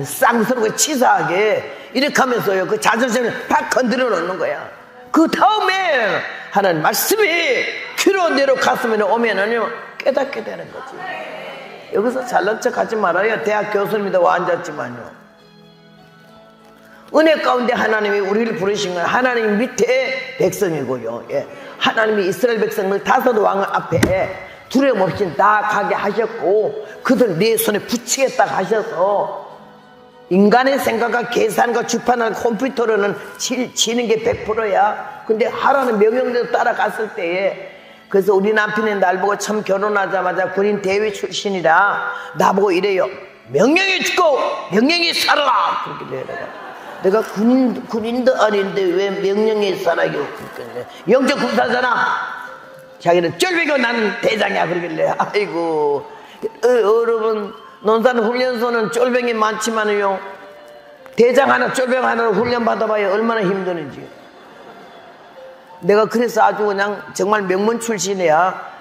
쌍스럽고 치사하게 이렇게 하면서요 그 자존심을 팍 건드려 놓는 거야. 그 다음에 하나님 말씀이 귀로 내려갔으면 오면은요 깨닫게 되는 거지. 여기서 잘난 척 하지 말아요. 대학 교수님이라고 앉았지만요 은혜 가운데 하나님이 우리를 부르신 건 하나님 밑에 백성이고요. 예. 하나님이 이스라엘 백성을 5 왕 앞에 두려움 없이 다 가게 하셨고 그들 네 손에 붙이겠다 하셔서 인간의 생각과 계산과 주판을 컴퓨터로는 치는 게 100%야. 근데 하라는 명령대로 따라갔을 때에 그래서 우리 남편이 날 보고 참 결혼하자마자 군인 대위 출신이라 나보고 이래요. 명령이 죽고 명령이 살아라. 그러길래 내가 군인도 아닌데 왜 명령이 살아요? 영적 군사잖아. 자기는 쫄비고 나는 대장이야. 그러길래 아이고 여러분 논산 훈련소는 쫄병이 많지만요 대장 하나 쫄병 하나로 훈련 받아봐야 얼마나 힘드는지. 내가 그래서 아주 그냥 정말 명문 출신이야.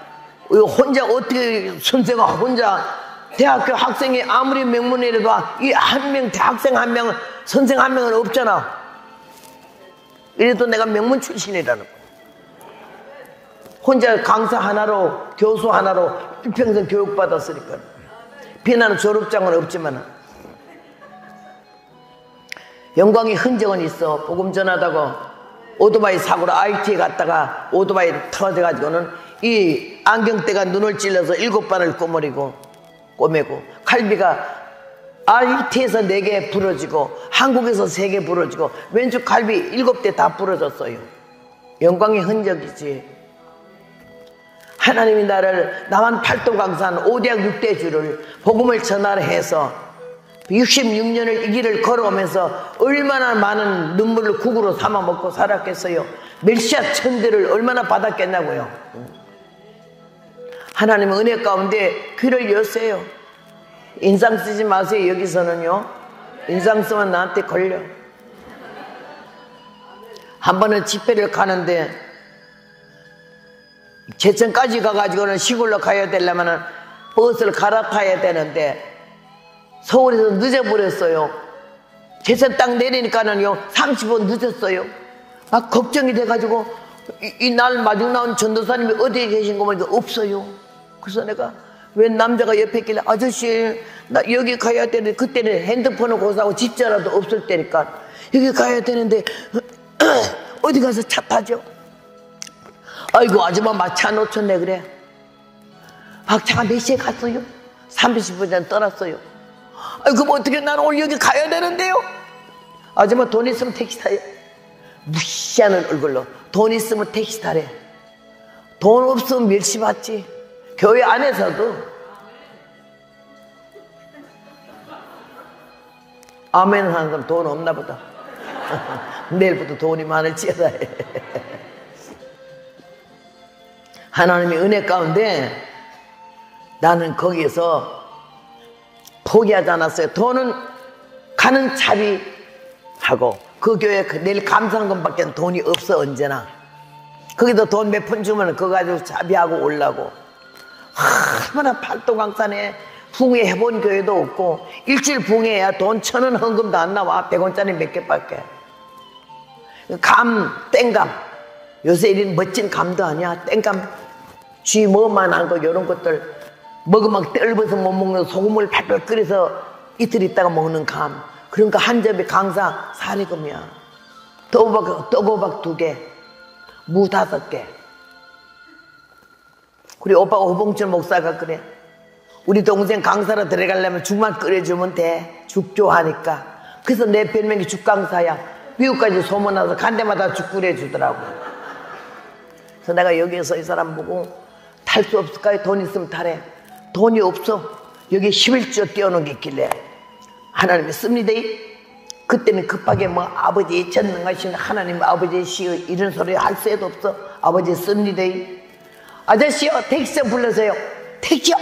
혼자 어떻게 선생아 혼자 대학교 학생이 아무리 명문이라도 이 한 명 대학생 한 명은 선생 한 명은 없잖아. 이래도 내가 명문 출신이라는 거야. 혼자 강사 하나로 교수 하나로 평생 교육받았으니까. 비난은 졸업장은 없지만 영광의 흔적은 있어. 복음 전하다가 오토바이 사고로 IT에 갔다가 오토바이 터져가지고는 이 안경대가 눈을 찔러서 7발을 꼬매고 갈비가 IT에서 4개 부러지고 한국에서 3개 부러지고 왼쪽 갈비 7대 다 부러졌어요. 영광의 흔적이지. 하나님이 나만 8도 강산 5대학 6대 주를 복음을 전하라 해서 66년을 이 길을 걸어오면서 얼마나 많은 눈물을 국으로 삼아 먹고 살았겠어요. 멜시아 천대를 얼마나 받았겠냐고요. 하나님은 은혜 가운데 귀를 여세요. 인상 쓰지 마세요. 여기서는요 인상 쓰면 나한테 걸려. 한 번은 집회를 가는데 제천까지 가가지고는 시골로 가야 되려면 버스를 갈아타야 되는데 서울에서 늦어버렸어요. 제천 딱 내리니까는요 30분 늦었어요. 막 걱정이 돼가지고 이 날 마중 나온 전도사님이 어디에 계신 거 보니까 없어요. 그래서 내가 웬 남자가 옆에 있길래 아저씨 나 여기 가야 되는데 그때는 핸드폰을 고사하고 집전화도 없을 때니까 여기 가야 되는데 어디 가서 차 타죠? 아이고 아줌마 막 차 놓쳤네 그래. 막 차가 몇 시에 갔어요? 30분 전에 떠났어요. 아이고 그럼 어떻게 나는 오늘 여기 가야 되는데요? 아줌마 돈 있으면 택시 타요. 무시하는 얼굴로 돈 있으면 택시 타래. 돈 없으면 멸시받지. 교회 안에서도 아멘 하는 건 돈 없나 보다. 내일부터 돈이 많을지어다 해. 하나님의 은혜 가운데 나는 거기에서 포기하지 않았어요. 돈은 가는 차비 하고 그 교회 내일 감사한 것밖에 돈이 없어. 언제나 거기도 돈 몇 푼 주면 그거 가지고 차비하고 올라고. 얼마나 팔도강산에 붕괴 해본 교회도 없고 일주일 붕괴해야 돈 1,000원 헌금도 안 나와. 100원짜리 몇 개밖에. 감, 땡감, 요새 이런 멋진 감도 아니야. 땡감 쥐 뭐만한 거 이런 것들 먹으면 떫어서 못 먹는 소금을 팔팔 끓여서 이틀 있다가 먹는 감, 그러니까 한 접에 강사 사리금이야. 떡호박 2개, 무 5개. 우리 오빠가 호봉철 목사가 그래. 우리 동생 강사로 들어가려면 죽만 끓여주면 돼. 죽 좋아하니까. 그래서 내 별명이 죽강사야. 미국까지 소문나서 간 데마다 죽 끓여주더라고. 그래서 내가 여기에서 이 사람 보고 탈 수 없을까요? 돈 있으면 타래. 돈이 없어. 여기 11조 띄워놓은 게 있길래 하나님이 씁니다. 그때는 급하게 뭐 아버지 전능하신 하나님 아버지시여 이런 소리 할 새도 없어. 아버지 씁니다. 아저씨요 택시 좀 불러서요. 택시요?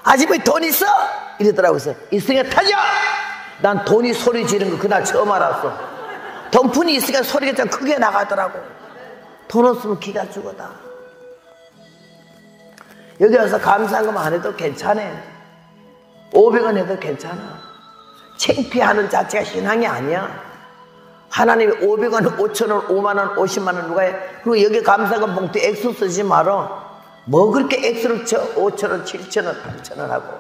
아줌마 돈 있어? 이러더라고요. 그래서 있으니까 타죠. 난 돈이 소리 지르는 거 그날 처음 알았어. 돈푼이 있으니까 소리가 좀 크게 나가더라고. 돈 없으면 기가 죽어다. 여기 와서 감사한금 안 해도 괜찮아. 500원 해도 괜찮아. 창피하는 자체가 신앙이 아니야. 하나님이 500원, 5,000원, 5만원, 50만원 누가 해? 그리고 여기 감사금 봉투 액수 쓰지 말어. 뭐 그렇게 액수를 쳐? 5,000원, 7,000원, 8,000원 하고.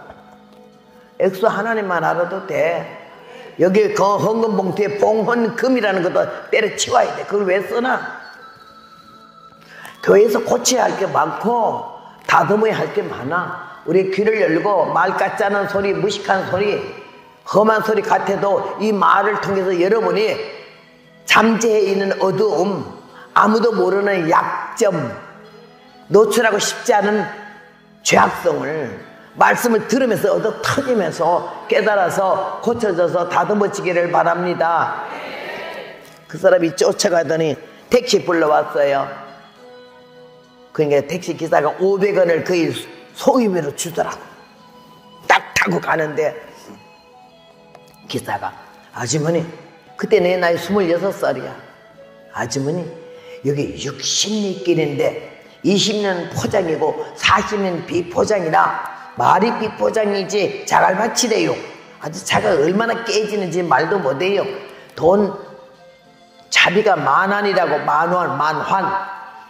액수 하나님만 알아도 돼. 여기 그 헌금 봉투에 봉헌금이라는 것도 때려치워야 돼. 그걸 왜 쓰나? 교회에서 고쳐야 할 게 많고 다듬어야 할 게 많아. 우리 귀를 열고 말 같지 않은 소리, 무식한 소리, 험한 소리 같아도 이 말을 통해서 여러분이 잠재해 있는 어두움, 아무도 모르는 약점, 노출하고 싶지 않은 죄악성을 말씀을 들으면서 얻어 터지면서 깨달아서 고쳐져서 다듬어지기를 바랍니다. 그 사람이 쫓아가더니 택시 불러왔어요. 그러니까 택시 기사가 500원을 거의 소임으로 주더라고. 딱 타고 가는데 기사가 아주머니, 그때 내 나이 26살이야. 아주머니 여기 60리 길인데 20년 포장이고 40년 비포장이라 말이 비포장이지 자갈밭이래요. 아주 차가 얼마나 깨지는지 말도 못해요. 돈 차비가 10,000원이라고.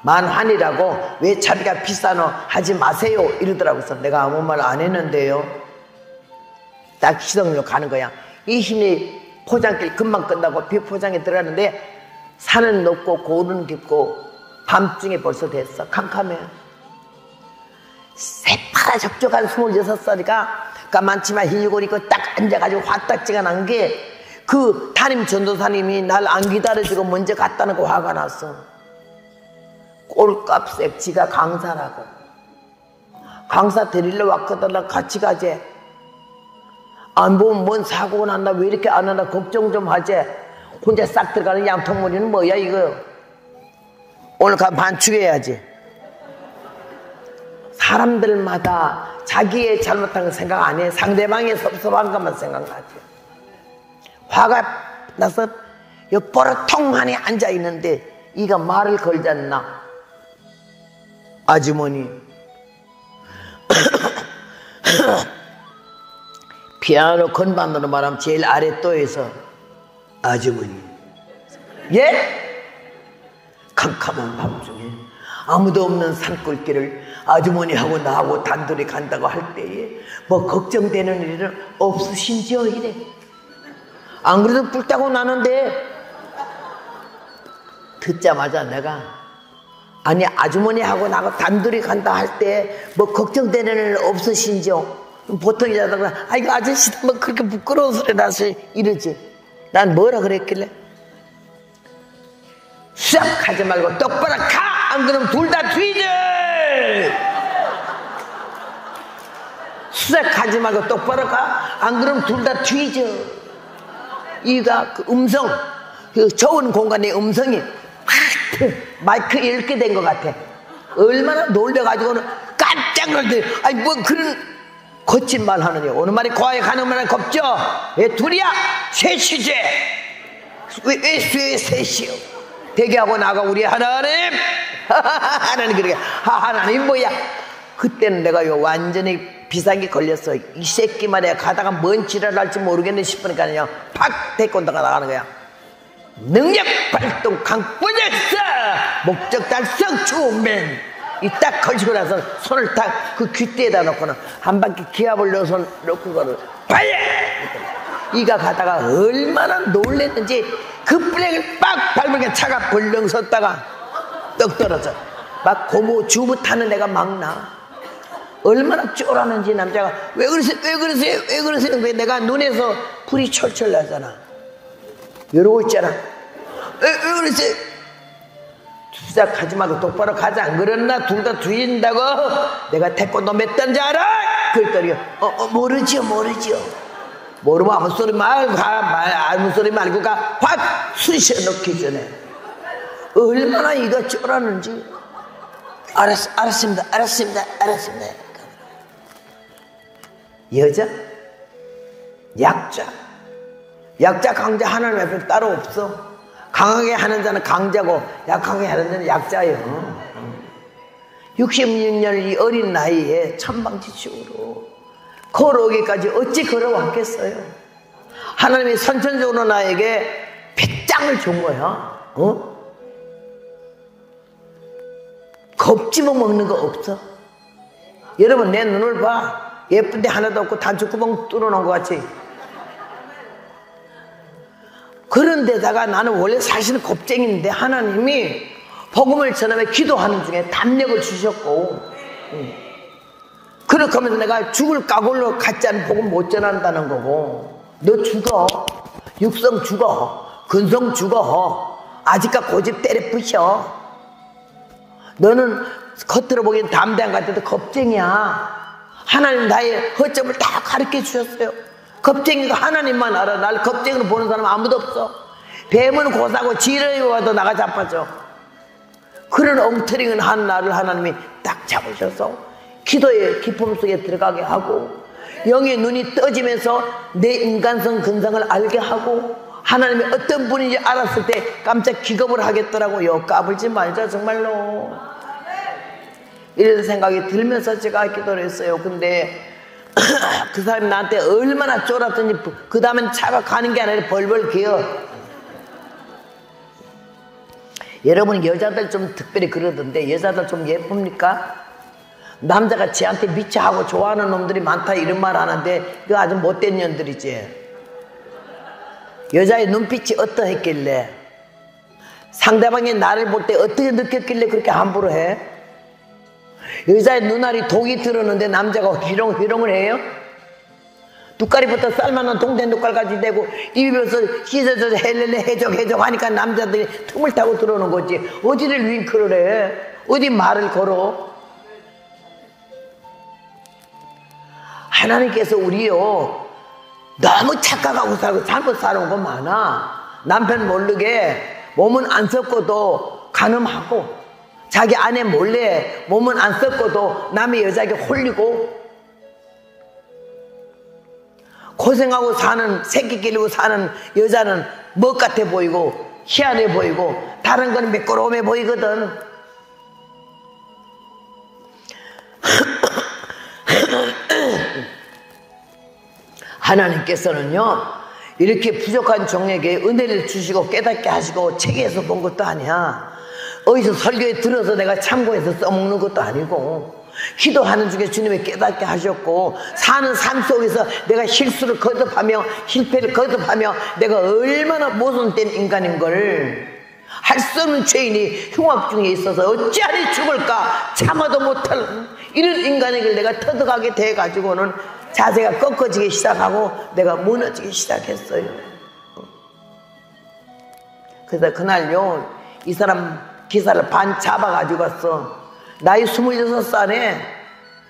만환이라고. 왜 차비가 비싸노 하지 마세요 이러더라고. 그래서 내가 아무 말 안 했는데요. 딱 시동으로 가는 거야. 20리 포장길 금방 끝나고 비포장에 들어가는데 산은 높고 고는 깊고 밤중에 벌써 됐어. 캄캄해. 새파라 적적한 26살이가 까만치마 흰옷 입고 딱 앉아가지고 화딱지가 난 게 그 담임 전도사님이 날 안 기다려주고 먼저 갔다는 거 화가 났어. 꼴값색 지가 강사라고. 강사 데리러 왔거든. 같이 가지. 안 보면 뭔 사고가 났나 왜 이렇게 안 하나 걱정 좀 하지. 혼자 싹 들어가는 양통머리는 뭐야 이거. 오늘 가면 반축해야지. 사람들마다 자기의 잘못한 거 생각 안 해. 상대방의 섭섭한 것만 생각나지. 화가 나서 뽀르통하니 앉아있는데 이가 말을 걸잖나. 아주머니 피아노 건반으로 말하면 제일 아랫도에서 아주머니. 예? 캄캄한 밤중에 아무도 없는 산골길을 아주머니하고 나하고 단둘이 간다고 할 때에 뭐 걱정되는 일은 없으신지요? 이래. 안 그래도 불타고 나는데 듣자마자 내가 아니 아주머니하고 나하고 단둘이 간다 할 때 뭐 걱정되는 일 없으신지요? 보통 이자다가 아이고 아저씨도 뭐 그렇게 부끄러운 소리 나서 이러지. 난 뭐라 그랬길래 수락하지 말고 똑바로 가! 안 그러면 둘 다 뒤져! 수락하지 말고 똑바로 가! 안 그러면 둘 다 뒤져! 이가 그 음성, 그 좁은 공간의 음성이 마이크 10개 된 것 같아. 얼마나 놀래가지고는 깜짝 놀랐더니 아니 뭐 그런 거친 말 하느냐. 어느 말이 고아에 가는 말은 겁죠. 왜 둘이야? 셋이지. 왜 셋이요? 대기하고 나가 우리 하나님. 하나님 그러게 하나님 뭐야. 그때는 내가요 완전히 비상이 걸렸어. 이 새끼 말이야 가다가 뭔 지랄을 할지 모르겠네 싶으니까 그냥 팍 태권도가 나가는 거야. 능력 발동 강권했어. 목적 달성 주맨. 이 딱 걸치고 나서 손을 딱 그 귀띠에다 놓고는 한 바퀴 기압을 넣어서 놓고 거를 빨리 이가 가다가 얼마나 놀랬는지 그 브레이크를 빡 밟으니까 차가 벌렁 섰다가 떡 떨어져. 막 고무 주부 타는 애가 막 나. 얼마나 쫄았는지 남자가 왜 그러세요? 왜 그러세요? 왜 그러세요? 왜 내가 눈에서 불이 철철 나잖아. 이러고 있잖아. 왜 그러세요? 투작하지 말고 똑바로 가자. 안 그랬나? 둘 다 뒤진다고? 내가 태권도 몇 단지 알아? 그랬더니 모르지요. 모르면 아무 소리 말고 가. 아무 소리 말고 가. 확 쑤셔 넣기 전에 얼마나 이가 쫄았는지. 알았습니다. 여자? 약자 강자 하나님 앞에 따로 없어. 강하게 하는 자는 강자고 약하게 하는 자는 약자예요. 66년 이 어린 나이에 천방지축으로 걸어오기까지 어찌 걸어왔겠어요. 하나님이 선천적으로 나에게 배짱을 준 거야. 겁집어 먹는 거 없어. 여러분 내 눈을 봐. 예쁜데 하나도 없고 단추구멍 뚫어놓은 것 같이. 그런데다가 나는 원래 사실은 겁쟁이인데 하나님이 복음을 전하며 기도하는 중에 담력을 주셨고, 그렇게 하면서 내가 죽을 각오로 가짜는 복음 못 전한다는 거고, 너 죽어. 육성 죽어. 근성 죽어. 아직까 고집 때려 부셔. 너는 겉으로 보기엔 담대한 것 같아도 겁쟁이야. 하나님 나의 허점을 다 가르쳐 주셨어요. 겁쟁이가 하나님만 알아. 날 겁쟁이로 보는 사람 아무도 없어. 뱀은 고사고 지렁이 와도 나가 자빠져. 그런 엉터리는 한 나를 하나님이 딱 잡으셔서 기도의 기쁨 속에 들어가게 하고, 영의 눈이 떠지면서 내 인간성 근성을 알게 하고, 하나님이 어떤 분인지 알았을 때 깜짝 기겁을 하겠더라고요. 까불지 말자 정말로. 이런 생각이 들면서 제가 기도를 했어요. 근데 그 사람이 나한테 얼마나 쫄았더니 그 다음엔 차가 가는 게 아니라 벌벌 기어. 여러분 여자들 좀 특별히 그러던데 여자들 좀 예쁩니까? 남자가 쟤한테 미쳐하고 좋아하는 놈들이 많다 이런 말 하는데 그거 아주 못된 년들이지. 여자의 눈빛이 어떠했길래, 상대방이 나를 볼 때 어떻게 느꼈길래 그렇게 함부로 해? 여자의 눈알이 독이 들었는데 남자가 휘렁휘렁을 해요? 눈가리부터 쌀만한 동태 눈깔까지 대고 입에서 씻어서 헬렐레 해적 하니까 남자들이 틈을 타고 들어오는 거지. 어디를 윙크를 해? 어디 말을 걸어? 하나님께서 우리요 너무 착각하고 살고 잘못 살아온 거 많아. 남편 모르게 몸은 안 섞어도 간음하고, 자기 아내 몰래 몸은 안 섞어도 남의 여자에게 홀리고, 고생하고 사는, 새끼 기르고 사는 여자는 멋 같아 보이고 희한해 보이고 다른 건 매끄러움해 보이거든. 하나님께서는요 이렇게 부족한 종에게 은혜를 주시고 깨닫게 하시고 책에서 본 것도 아니야. 어디서 설교에 들어서 내가 참고해서 써먹는 것도 아니고, 기도하는 중에 주님이 깨닫게 하셨고, 사는 삶 속에서 내가 실수를 거듭하며 실패를 거듭하며 내가 얼마나 모순된 인간인 걸 할 수 없는 죄인이 흉악 중에 있어서 어찌하리 죽을까 참아도 못할 이런 인간에게 내가 터득하게 돼가지고는 자세가 꺾어지기 시작하고 내가 무너지기 시작했어요. 그래서 그날요 이 사람 기사를 반 잡아가지고 갔어. 나이 26살에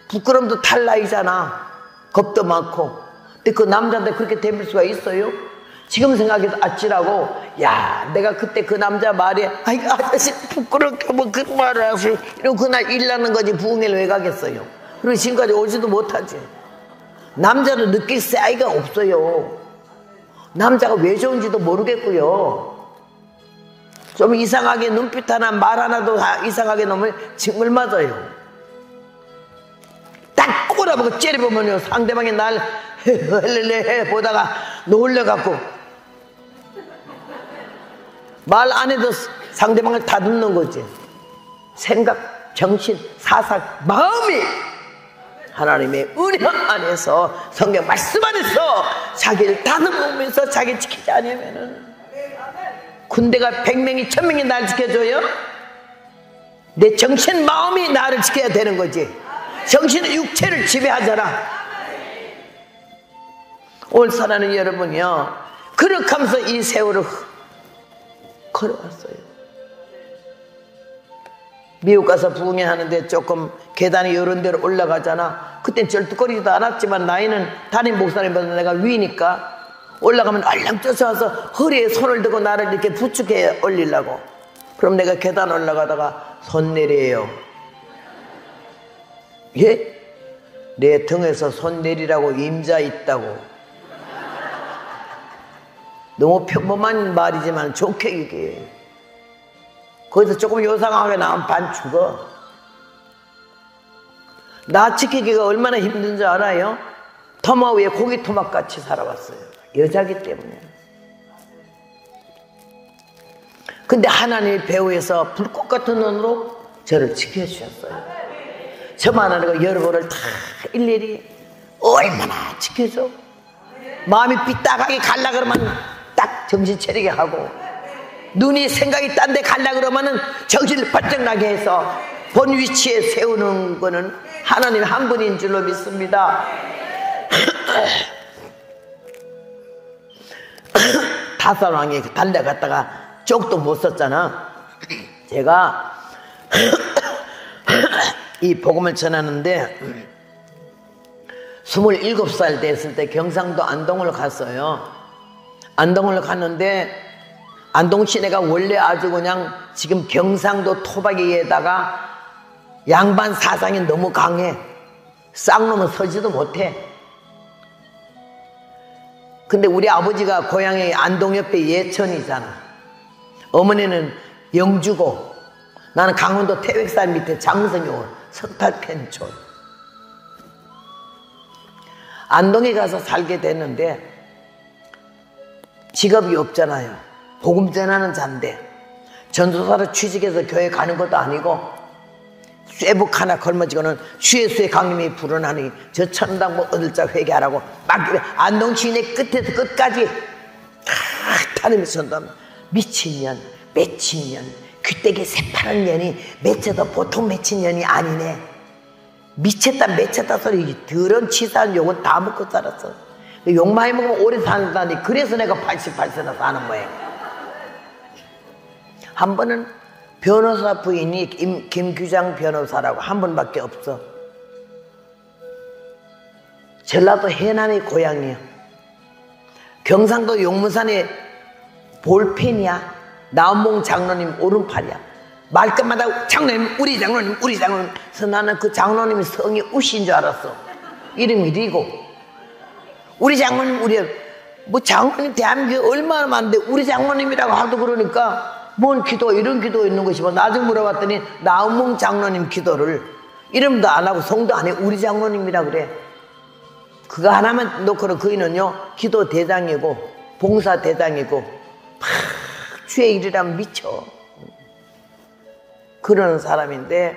부끄럼도 탈 나이잖아. 겁도 많고. 근데 그 남자한테 그렇게 대빌 수가 있어요? 지금 생각해도 아찔하고, 야, 내가 그때 그 남자 말에, 아이고, 아저씨, 부끄럽게 뭐 그런 말을 하세요. 이러고 그날 일나는 거지, 부흥회를 왜 가겠어요? 그리고 지금까지 오지도 못하지. 남자도 느낄 사이가 없어요. 남자가 왜 좋은지도 모르겠고요. 좀 이상하게 눈빛 하나, 말 하나도 이상하게 놓으면 징을 맞아요. 딱 꼬라보고 째려보면요, 상대방이 날 헬렐레 보다가 놀래갖고, 말 안 해도 상대방을 다듬는 거지. 생각, 정신, 사상, 마음이 하나님의 은혜 안에서, 성경 말씀 안에서 자기를 다듬으면서 자기 지키지 않으면은, 군대가 100명이 1000명이 날 지켜줘요? 내 정신, 마음이 나를 지켜야 되는 거지. 정신은 육체를 지배하잖아. 오늘 사랑하는 여러분이요, 그렇게 하면서 이 세월을 걸어왔어요. 미국 가서 부흥회 하는데 조금 계단이 이런 데로 올라가잖아. 그땐 절뚝거리지도 않았지만 나이는 담임 목사님보다 내가 위니까 올라가면 얼른 쫓아와서 허리에 손을 대고 나를 이렇게 부축해 올리려고. 그럼 내가 계단 올라가다가 손 내려요. 예? 내 등에서 손 내리라고 임자 있다고. 너무 평범한 말이지만 좋게 얘기해. 거기서 조금 요상하게 나오면 반 죽어. 나 지키기가 얼마나 힘든 줄 알아요? 토마 위에 고기 토막같이 살아왔어요. 여자기 때문에. 근데 하나님의 배후에서 불꽃 같은 눈으로 저를 지켜주셨어요. 저만 아니고 여러분을 다 일일이 얼마나 지켜줘. 마음이 삐딱하게 갈라 그러면 딱 정신 차리게 하고, 눈이 생각이 딴 데 갈라 그러면은 정신을 바짝 나게 해서 본 위치에 세우는 거는 하나님 한 분인 줄로 믿습니다. 다산 왕이 달려갔다가 쪽도 못 썼잖아. 제가 이 복음을 전하는데 27살 됐을 때 경상도 안동을 갔어요. 안동을 갔는데 안동 시내가 원래 아주 그냥 지금 경상도 토박이에다가 양반 사상이 너무 강해. 쌍놈은 서지도 못해. 근데 우리 아버지가 고향이 안동 옆에 예천이잖아. 어머니는 영주고 나는 강원도 태백산 밑에 장성요 석탈펜촌. 안동에 가서 살게 됐는데 직업이 없잖아요. 복음 전하는 자인데 전도사로 취직해서 교회 가는 것도 아니고 쇠북 하나 걸머지고는 수혜수의 강림이 불어나니 저 천당 뭐 얻을 자 회개하라고 막 안동 시내 끝에서 끝까지 다 다니면서 전도하면 미친년, 맺친년, 귀때기 새파란 년이 맺혀도 보통 맺힌 년이 아니네. 미쳤다 맺혔다 소리 더러운 치사한 욕은 다 먹고 살았어. 욕 많이 먹으면 오래 산다니. 그래서 내가 88세나 사는 모양. 한 번은 변호사 부인이 김규장 변호사라고 한 분밖에 없어. 전라도 해남이 고향이야. 경상도 용문산에 볼펜이야. 나은봉 장로님 오른팔이야. 말끝마다 장로님, 우리 장로님, 우리 장로님. 그래서 나는 그 장로님이 성이 우신 줄 알았어. 이름이 리고. 우리 장로님, 뭐 장로님 대한민국에 얼마나 많은데 우리 장로님이라고 하도 그러니까 뭔 기도, 이런 기도 있는 것이 뭐 나중에 물어봤더니 나은봉 장로님 기도를 이름도 안 하고 성도 안 해. 우리 장로님이라 그래. 그거 하나만 놓고는 그이는요, 기도 대장이고 봉사 대장이고 주의 일이라면 미쳐. 그러는 사람인데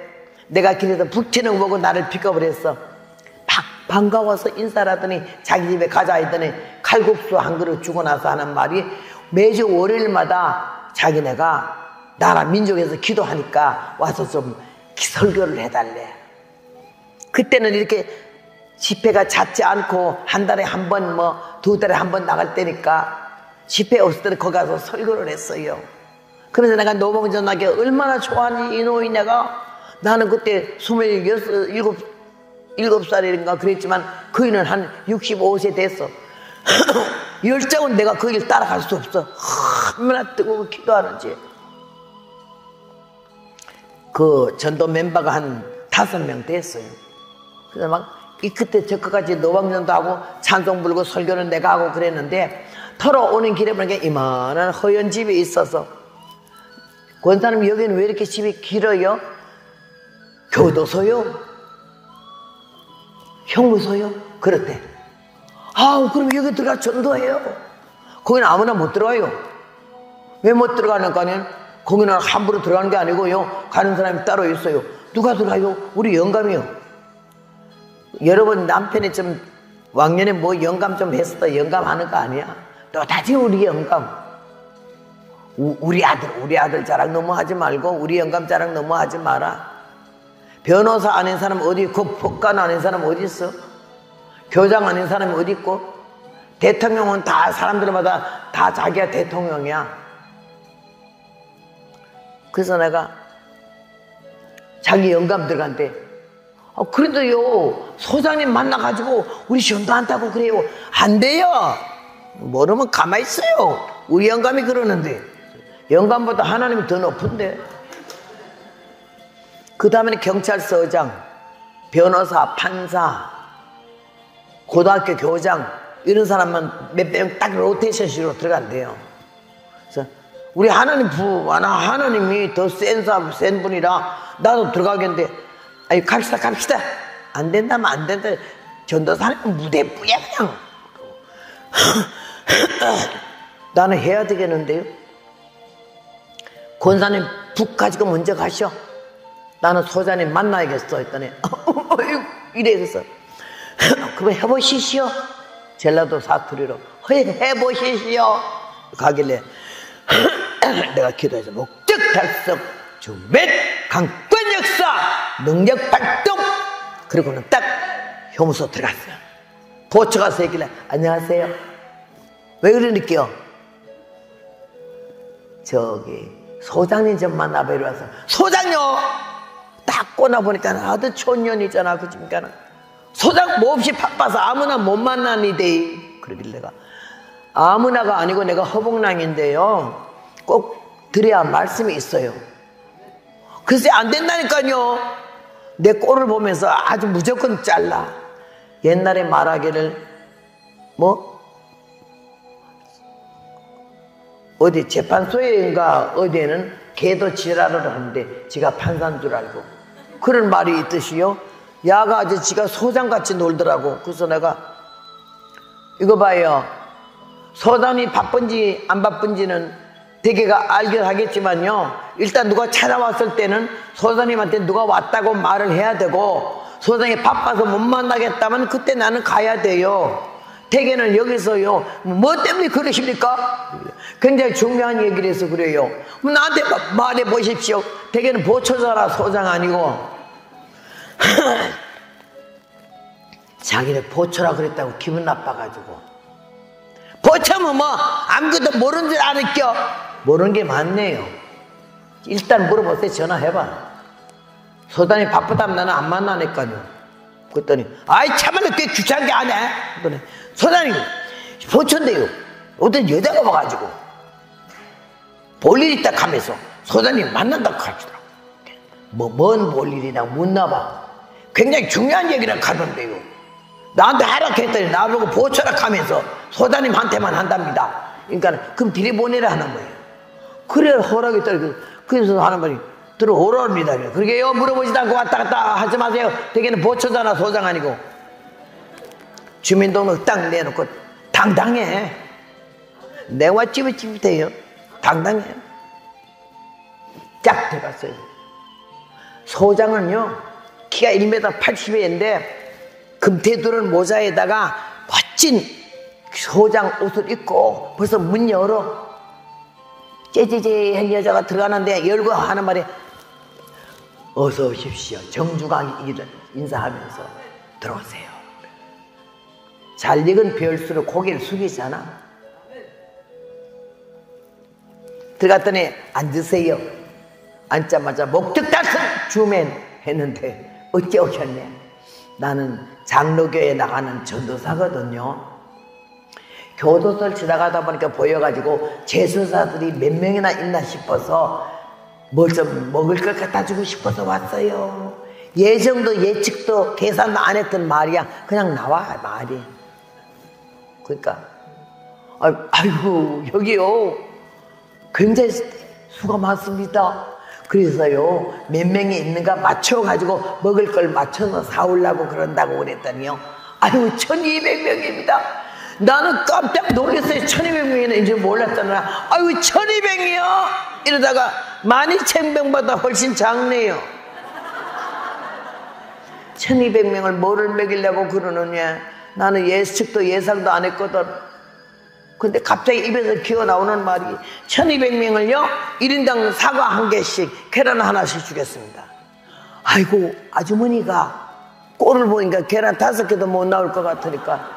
내가 길에서 북치는 보고 나를 픽업을 했어. 막 반가워서 인사를 하더니 자기 집에 가자 했더니 칼국수 한 그릇 주고 나서 하는 말이 매주 월요일마다 자기네가 나라 민족에서 기도하니까 와서 좀 설교를 해달래. 그때는 이렇게 집회가 잦지 않고 한 달에 한 번 뭐 두 달에 한 번 나갈 때니까 집회 없을 때는 거기 가서 설교를 했어요. 그래서 내가 노봉전하게 얼마나 좋아하니 이 노인 내가. 나는 그때 27살인가 그랬지만 그이는 한 65세 됐어. 열정은 내가 그 길 따라갈 수 없어. 얼마나 뜨거워 기도하는지. 그 전도 멤버가 한 5명 됐어요. 그래서 막 이 끝에 저 끝까지 노방전도 하고 찬송 불고 설교는 내가 하고 그랬는데, 털어 오는 길에 보니까 이만한 허연 집이 있어서, 권사님 여기는 왜 이렇게 집이 길어요? 교도소요? 형무소요? 그렇대. 아우, 그럼 여기 들어가 전도해요. 거기는 아무나 못 들어가요. 왜 못 들어가는 거 아니에요? 거기는 함부로 들어가는 게 아니고요, 가는 사람이 따로 있어요. 누가 들어가요? 우리 영감이요. 여러분 남편이 좀 왕년에 뭐 영감 좀 했어. 영감하는 거 아니야. 또다시 우리 영감. 우리 아들 자랑 너무 하지 말고 우리 영감 자랑 너무 하지 마라. 변호사 아닌 사람 어디 있고, 법관 아닌 사람 어디 있어? 교장 아닌 사람이 어디 있고? 대통령은 다 사람들마다 다 자기가 대통령이야. 그래서 내가 자기 영감 들어간대. 그래도요, 소장님 만나가지고 우리 전도한다고 그래요. 안 돼요. 모르면 가만히 있어요. 우리 영감이 그러는데. 영감보다 하나님이 더 높은데. 그 다음에는 경찰서장, 변호사, 판사, 고등학교 교장, 이런 사람만 몇 명 딱 로테이션식으로 들어간대요. 그래서 우리 하나님 하나님이 더 센 분이라 나도 들어가겠는데, 아니 갑시다. 안 된다면 안 된다. 전도사는 무대뿌야 그냥. 나는 해야 되겠는데요. 권사님 북 가지고 먼저 가셔. 나는 소장님 만나야겠어 했더니 이래서 그럼 해보시시오. 전라도 사투리로 해보시시오 가길래 내가 기도해서 목적 달성 주변 강권 역사 능력 발동. 그리고는 딱 효무소 들어갔어요. 보초가 서 있길래 안녕하세요. 왜 그러니까요? 저기 소장님 좀 만나뵈러 와서. 소장요? 딱 꼬나보니까 아주 촌년이잖아. 그러니까 소장 몹시 바빠서 아무나 못 만나니데. 그러길래 내가 아무나가 아니고 내가 허봉랑인데요, 꼭 드려야 말씀이 있어요. 글쎄 안 된다니까요. 내 꼴을 보면서 아주 무조건 잘라. 옛날에 말하기를 어디 재판소에인가 어디에는 개도 지랄을 하는데 지가 판사인 줄 알고, 그런 말이 있듯이요, 야가 아주 지가 소장같이 놀더라고. 그래서 내가 이거 봐요, 소장이 바쁜지 안 바쁜지는 대개가 알긴 하겠지만요, 일단 누가 찾아왔을 때는 소장님한테 누가 왔다고 말을 해야 되고, 소장이 바빠서 못 만나겠다면 그때 나는 가야 돼요. 대개는 여기서요, 뭐 때문에 그러십니까? 굉장히 중요한 얘기를 해서 그래요. 나한테 말해 보십시오. 대개는 보초자라 소장 아니고. 자기네 보초라 그랬다고 기분 나빠가지고. 보초면 뭐 아무것도 모르는 줄 아니껴. 모르는 게 많네요. 일단 물어보세요. 전화해봐. 소장이 바쁘다면 나는 안 만나니까요. 그랬더니 아이 참말로 꽤 귀찮게 안 해. 그랬더니 소장님 보초인데요, 어떤 여자가 와가지고 볼일 있다 하면서 소장님 만난다고 하시더라고. 뭔 볼일이나 묻나봐. 굉장히 중요한 얘기를 하던데요. 나한테 하라고 했더니 나보고 보초라 하면서 소장님한테만 한답니다. 그러니까 그럼 들이보내라 하는 거예요. 그래 허락했더니 그래서 하는 말이 들어오랍니다. 그러게요, 물어보지도 않고 왔다 갔다 하지 마세요. 대개는 보초잖아, 소장 아니고. 주민등록 딱 내놓고 당당해. 내와 찌부찌부 돼요. 당당해. 쫙 들어갔어요. 소장은요, 키가 1m 80인데 금태두른 모자에다가 멋진 소장 옷을 입고 벌써 문 열어. 째째째한 여자가 들어가는데 열고 하는 말에 어서 오십시오. 정중하게 인사하면서 들어오세요. 잘 익은 별수록 고개를 숙이잖아. 들어갔더니 앉으세요. 앉자마자 목적 달성 주면 했는데 어째 오셨네. 나는 장로교에 나가는 전도사거든요. 교도소를 지나가다 보니까 보여가지고 재수사들이 몇 명이나 있나 싶어서 뭘 좀 먹을 걸 갖다 주고 싶어서 왔어요. 예정도 예측도 계산도 안 했던 말이야. 그냥 나와 말이. 그러니까 아이고 여기요 굉장히 수가 많습니다. 그래서요 몇 명이 있는가 맞춰가지고 먹을 걸 맞춰서 사오려고 그런다고 그랬더니요 아이고 1200명입니다. 나는 깜짝 놀랐어요. 1200명이나 이제 몰랐잖아. 아이고 1200이요? 이러다가 12,000명보다 훨씬 작네요. 1200명을 뭐를 먹이려고 그러느냐. 나는 예측도 예상도 안 했거든. 근데 갑자기 입에서 기어나오는 말이 1200명을요 1인당 사과 1개씩 계란 하나씩 주겠습니다. 아이고 아주머니가 꼴을 보니까 계란 5개도 못 나올 것 같으니까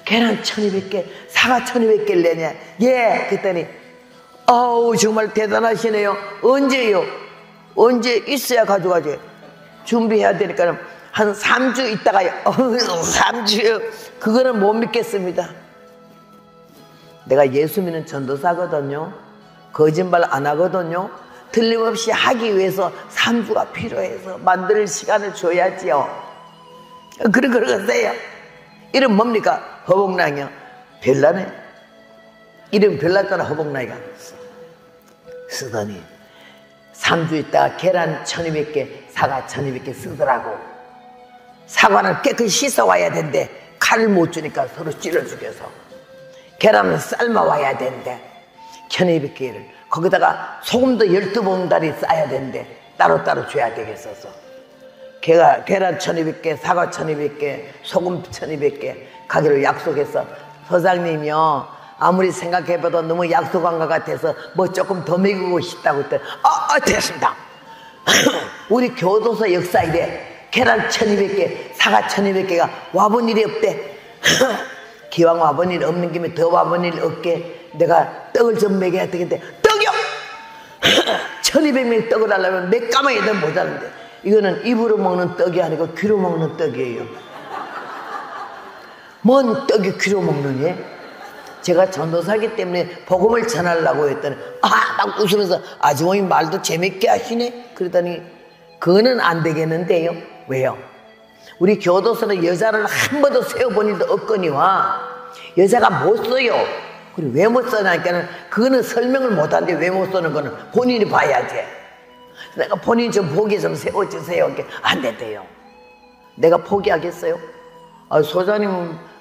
계란 1200개 사과 1200개를 내냐. 예 그랬더니 아우 정말 대단하시네요. 언제요? 언제 있어야 가져가지. 준비해야 되니까 한 3주 있다가요. 3주요? 그거는 못 믿겠습니다. 내가 예수 믿는 전도사거든요. 거짓말 안 하거든요. 틀림없이 하기 위해서 3주가 필요해서 만들 시간을 줘야지요. 그러세요. 이름 뭡니까? 허복랑이요. 별나네. 이름 별났잖아. 허복랑이가 쓰더니 3주 있다가 계란 1200개 사과 1200개 쓰더라고. 사과는 깨끗이 씻어와야 된대. 칼을 못 주니까 서로 찔러 죽여서. 계란은 삶아와야 된대. 1200개를 거기다가 소금도 12봉다리 싸야 된대. 따로따로 줘야 되겠어서 계란 1200개 사과 1200개 소금 1200개 가기로 약속해서 서장님이요 아무리 생각해봐도 너무 약속한 것 같아서 뭐 조금 더 먹이고 싶다고 했더니 됐습니다. 우리 교도소 역사 이래 계란 1200개 사과 1200개가 와본 일이 없대. 기왕 와본 일 없는 김에 더 와본 일 없게 내가 떡을 좀 먹여야 되겠대. 떡이요! 1200명 떡을 하려면 몇 가마에도 모자란데 이거는 입으로 먹는 떡이 아니고 귀로 먹는 떡이에요. 뭔 떡이 귀로 먹느니? 제가 전도사기 때문에 복음을 전하려고 했더니 막 웃으면서 아주머니 말도 재밌게 하시네. 그러더니 그거는 안 되겠는데요. 왜요? 우리 교도소는 여자를 한 번도 세워본 일도 없거니와 여자가 못 써요. 그리고 왜 못 써냐니까는 그거는 설명을 못하는데 왜 못 쓰는 거는 본인이 봐야지. 내가 본인 좀 보기 좀 세워주세요. 안 된대요. 내가 포기하겠어요? 소장님은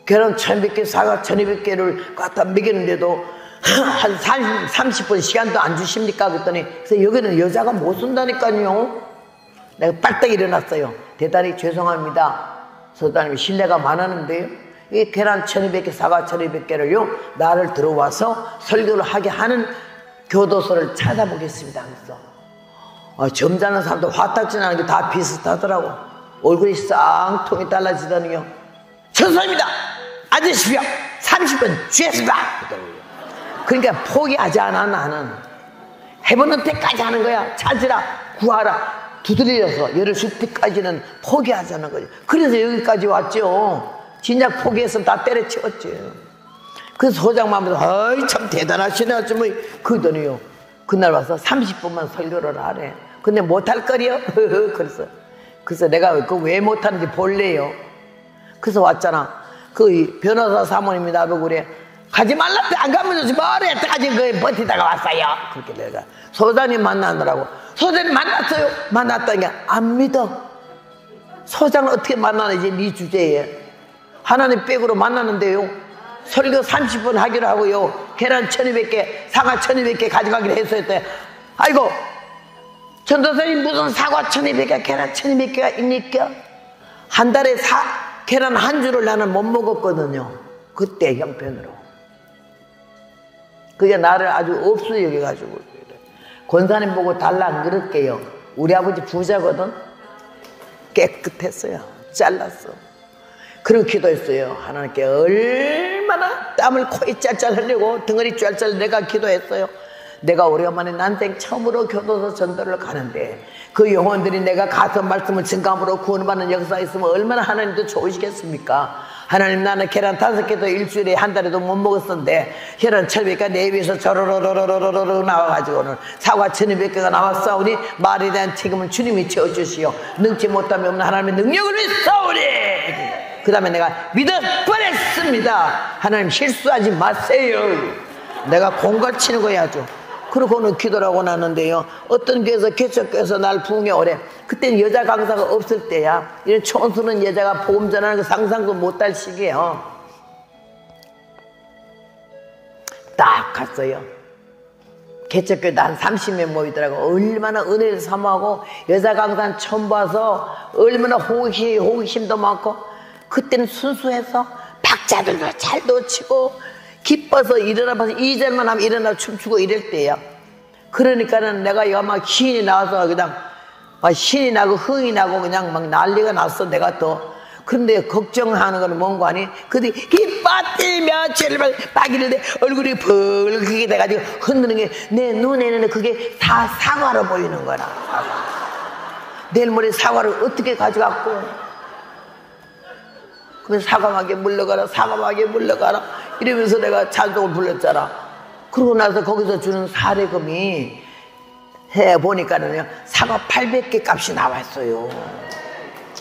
계란 1200개 사과 1200개를 갖다 먹이는데도 한 30분 시간도 안 주십니까? 그랬더니 그래서 여기는 여자가 못 쓴다니까요. 내가 빨딱 일어났어요. 대단히 죄송합니다. 소장님 신뢰가 많았는데요. 이 계란 1200개 사과 1200개를요 나를 들어와서 설교를 하게 하는 교도소를 찾아보겠습니다 하면서 점잖은 사람도 화딱지 나는 게 다 비슷하더라고. 얼굴이 쌍통이 달라지더니요 천사입니다. 앉으십시오. 30분 주겠습니다. 그러니까 포기하지 않아. 나는 해보는 때까지 하는 거야. 찾으라 구하라 두드려서 열을 줄 때까지는 포기하자는 거죠. 그래서 여기까지 왔죠. 진작 포기해서 다 때려치웠죠. 그래서 소장만 하면서 참 대단하시네 아주머니. 그러더니요 그날 와서 30분만 설교를 하래. 근데 못할 거리요. 그래서 내가 그 왜 못하는지 볼래요. 그래서 왔잖아. 그 변호사 사모님이 나보고 그래. 가지 말라. 안 가면 되지 뭐래. 까지 그 버티다가 왔어요. 그렇게 내가 소장님 만나느라고. 소장님 만났어요. 만났다니까 안 믿어. 소장을 어떻게 만나는지 네 주제에. 하나님 백으로 만나는데요. 설교 30분 하기로 하고요. 계란 1200개 사과 1200개 가져가기로 했어요. 아이고 전도사님 무슨 사과 1200개 계란 1200개가 있니까? 한 달에 계란 한 줄을 나는 못 먹었거든요. 그때 형편으로. 그게 나를 아주 없어 여겨가지고 권사님 보고 달라 안 그럴게요. 우리 아버지 부자거든. 깨끗했어요. 잘랐어. 그런 기도했어요. 하나님께 얼마나 땀을 코에 짤짤 흘리고 덩어리 짤짤 내가 기도했어요. 내가 오래간만에 난생 처음으로 교도소 전도를 가는데 그 영혼들이 내가 가서 말씀을 증감으로 구원받는 역사에 있으면 얼마나 하나님도 좋으시겠습니까? 하나님, 나는 계란 5개도 일주일에 한 달에도 못 먹었었는데 계란 1,200개가 내 입에서 저러러러러러러 나와가지고는 사과 1,200개가 나왔사오니 말에 대한 책임은 주님이 지어주시오. 능치 못함이 없는 하나님의 능력을 믿사오니. 그 다음에 내가 믿어 버렸습니다. 하나님, 실수하지 마세요. 내가 공갈 치는 거야 아주. 그러고는 기도를 하고 나는데요, 어떤 교회에서 개척교회에서 날 부흥해 오래. 그때는 여자 강사가 없을 때야. 이런 촌스러운 여자가 복음 전하는 거 상상도 못할 시기에요. 딱 갔어요. 개척교회도 한 30명 모이더라고. 얼마나 은혜를 사모하고 여자 강사는 처음 봐서 얼마나 호기심도 많고. 그때는 순수해서 박자들도 잘 놓치고 기뻐서 일어나봐서 2절만 하면 일어나 춤추고 이럴 때야. 그러니까는 내가 이거 막 신이 나와서 그냥 막 신이 나고 흥이 나고 그냥 막 난리가 났어. 내가 또. 그런데 걱정하는 건 뭔가 아니? 그들이 기뻐뛰며 제발 빠기는데 얼굴이 벌겋게 돼가지고 흔드는 게 내 눈에는 그게 다 사과로 보이는 거라. 사과. 내일 모레 사과를 어떻게 가져갔고, 그래서 사과하게 물러가라, 사과하게 물러가라 이러면서 내가 찬송을 불렀잖아. 그러고 나서 거기서 주는 사례금이 해보니까는요, 사과 800개 값이 나왔어요.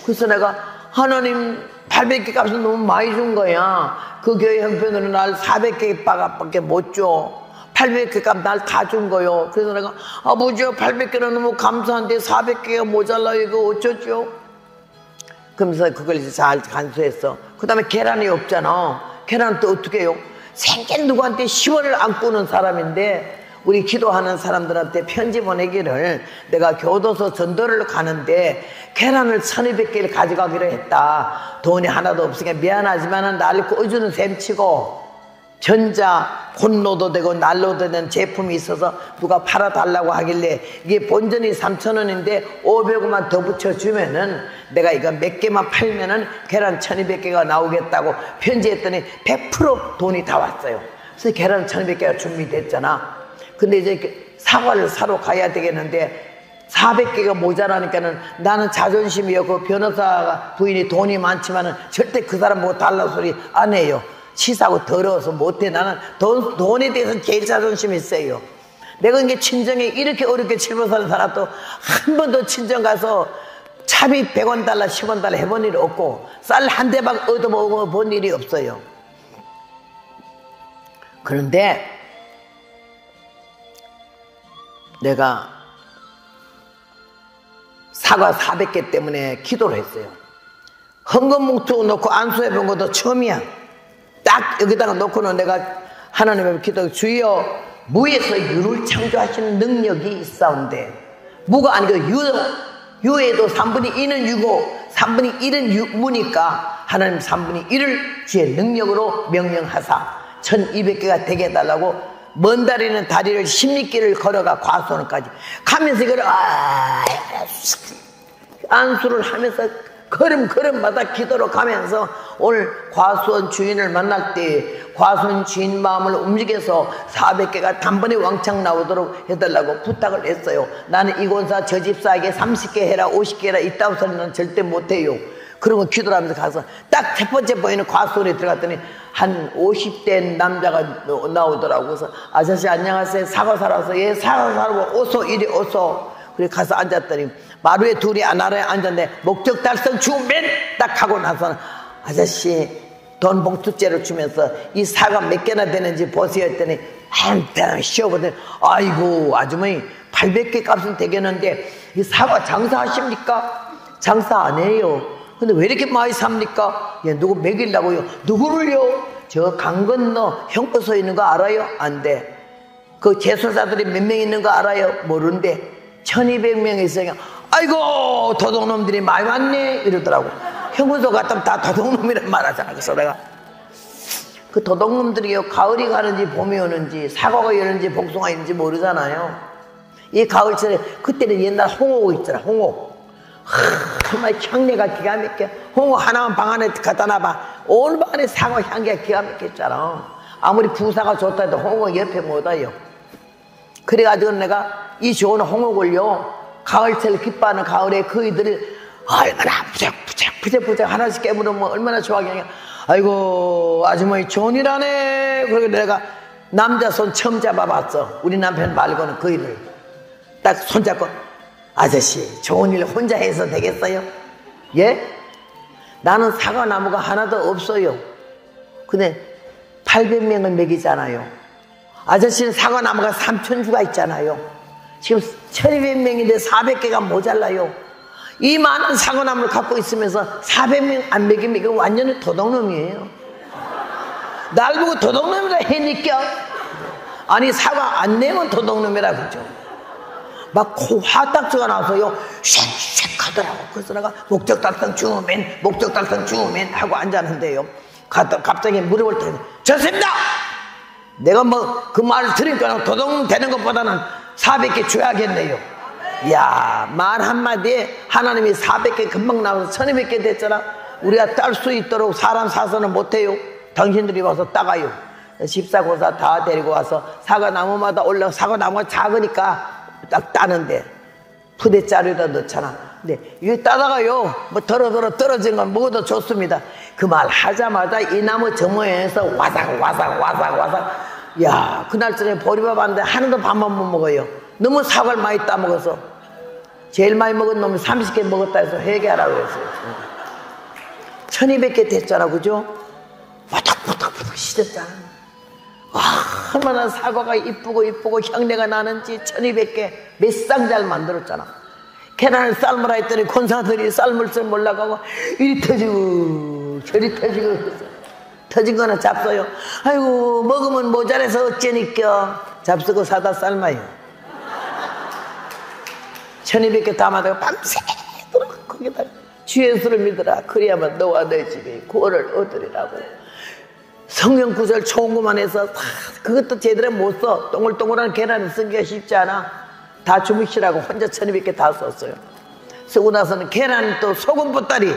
그래서 내가, 하나님, 800개 값은 너무 많이 준 거야. 그 교회 형편으로 날 400개 밖에 못 줘. 800개 값 날 다 준 거요. 그래서 내가, 아버지요, 800개는 너무 감사한데 400개가 모자라, 이거 어쩌죠? 그러면서 그걸 이제 잘 간수했어. 그 다음에 계란이 없잖아. 계란은 또 어떻게 해요? 생전 누구한테 10원을 안 꾸는 사람인데, 우리 기도하는 사람들한테 편지 보내기를, 내가 교도소 전도를 가는데 계란을 1,200개를 가져가기로 했다. 돈이 하나도 없으니까 미안하지만 날 꺼주는 셈치고, 전자 곤로도 되고 난로도 되는 제품이 있어서 누가 팔아달라고 하길래, 이게 본전이 3,000원인데 500원만 더 붙여주면은 내가 이거 몇 개만 팔면은 계란 1,200개가 나오겠다고 편지했더니 100% 돈이 다 왔어요. 그래서 계란 1,200개가 준비됐잖아. 근데 이제 사과를 사러 가야 되겠는데 400개가 모자라니까는, 나는 자존심이요, 그 변호사 부인이 돈이 많지만은 절대 그 사람 보고 달라 소리 안 해요. 치사하고 더러워서 못해. 나는 돈에 대해서는 제일 자존심이 있어요. 내가 이게 친정에 이렇게 어렵게 짊어 사는 사람도 한 번도 친정 가서 차비 100원 달라 10원 달라 해본 일이 없고, 쌀 한 대만 얻어먹어본 일이 없어요. 그런데 내가 사과 400개 때문에 기도를 했어요. 헌금 봉투 놓고 안수해본 것도 처음이야. 딱 여기다가 놓고는 내가 하나님 앞에 기도하고, 주여, 무에서 유를 창조하시는 능력이 있사온데, 무가 아니고 유에도 3분의 2는 유고 3분의 1은 무니까 하나님 3분의 1을 주의 능력으로 명령하사 1,200개가 되게 해달라고, 먼 다리는 다리를 16개를 걸어가 과수원까지 가면서 이걸 안수를 하면서 걸음마다 기도로 가면서 오늘 과수원 주인을 만날 때 과수원 주인 마음을 움직여서 400개가 단번에 왕창 나오도록 해달라고 부탁을 했어요. 나는 이 권사 저 집사에게 30개 해라 50개 해라 이따위 소리는 절대 못해요. 그러고 기도를 하면서 가서 딱 첫 번째 보이는 과수원에 들어갔더니 한 50대 남자가 나오더라고. 그래서 아저씨 안녕하세요, 사과 사러서. 예, 사과 사라고 어서 이리 어서. 그래 가서 앉았더니 마루에 둘이 하나에 앉았는데, 목적 달성 주면 딱 하고 나서는, 아저씨 돈 봉투째를 주면서 이 사과 몇 개나 되는지 보세요 했더니 한편 쉬어보더니, 아이고 아주머니 800개 값은 되겠는데 이 사과 장사하십니까? 장사 안 해요. 근데 왜 이렇게 많이 삽니까? 예, 누구 먹이려고요? 누구를요? 저 강 건너 형부소 있는 거 알아요? 안 돼. 그 제술사들이 몇 명 있는 거 알아요? 모르는데 1,200명 있어요. 아이고 도둑놈들이 많이 왔네 이러더라고. 형부소 갔다면 다 도둑놈이란 말 하잖아. 그래서 내가 그 도둑놈들이요, 가을이 가는지 봄이 오는지 사과가 여는지 복숭아 있는지 모르잖아요. 이 가을철에, 그때는 옛날 홍옥 있잖아. 홍옥. 정말 향내가 기가 막혀. 홍옥 하나만 방 안에 갖다 놔봐, 온 방 안에 사과 향기가 기가 막혔잖아. 아무리 부사가 좋다 해도 홍옥 옆에 못 와요. 그래가지고 내가 이 좋은 홍옥을요, 가을철 기뻐하는 가을에 그이들을 얼마나 부적 하나씩 깨물으면 얼마나 좋아하겠냐. 아이고 아주머니 좋은 일 하네. 그러고 내가 남자 손 처음 잡아봤어. 우리 남편 말고는 그 일을 딱 손잡고, 아저씨 좋은 일 혼자 해서 되겠어요? 예? 나는 사과나무가 하나도 없어요. 근데 800명을 먹이잖아요. 아저씨는 사과나무가 3000주가 있잖아요. 지금 1200명인데 400개가 모자라요. 이 많은 사과나무를 갖고 있으면서 400명 안 먹이면 이거 완전히 도둑놈이에요. 날 보고 도둑놈이라 해니까. 아니 사과 안 내면 도둑놈이라 그러죠. 막 코 화딱지가 나서요 쉑쉑 하더라고. 그래서 내가 목적 달성 주우면 목적 달성 주우면 하고 앉았는데요, 갑자기 물어볼 때 좋습니다. 내가 뭐 그 말을 들으니까 도둑놈 되는 것보다는 400개 줘야겠네요. 이야, 말 한마디에 하나님이 400개 금방 나와서 1200개 됐잖아. 우리가 딸 수 있도록 사람 사서는 못해요. 당신들이 와서 따가요. 집사고사 다 데리고 와서 사과나무마다 올라, 사과나무가 작으니까 딱 따는데 푸대자루에다 넣잖아. 근데 이거 따다가요 뭐 더러더러 떨어지는 건 먹어도 좋습니다. 그 말 하자마자 이 나무 저모에서 와삭. 야, 그날 저녁에 보리밥 하는데 하나도 밥만 못 먹어요. 너무 사과를 많이 따먹어서. 제일 많이 먹은 놈이 30개 먹었다 해서 회개하라고 그랬어요. 1200개 됐잖아, 그죠? 바닥바닥 씻었잖아. 얼마나 사과가 이쁘고 향내가 나는지 1200개 몇 쌍잘 만들었잖아. 계란을 삶으라 했더니 권사들이 삶을 줄 몰라가고 이리 터지고 저리 터지고. 터진 거는 잡숴요. 아이고 먹으면 모자라서 어쩌니까. 잡수고 삶아요. 1200개 담아다가 밤새도록 거기다 주의 수를 믿으라. 그래야만 너와 내 집에 구원을 얻으리라고. 성경 구절 총구만 해서 그것도 제대로 못 써. 동글동글한 계란을 쓰기가 쉽지 않아. 다 주무시라고 혼자 1200개 다 썼어요. 쓰고 나서는 계란 또 소금 보따리,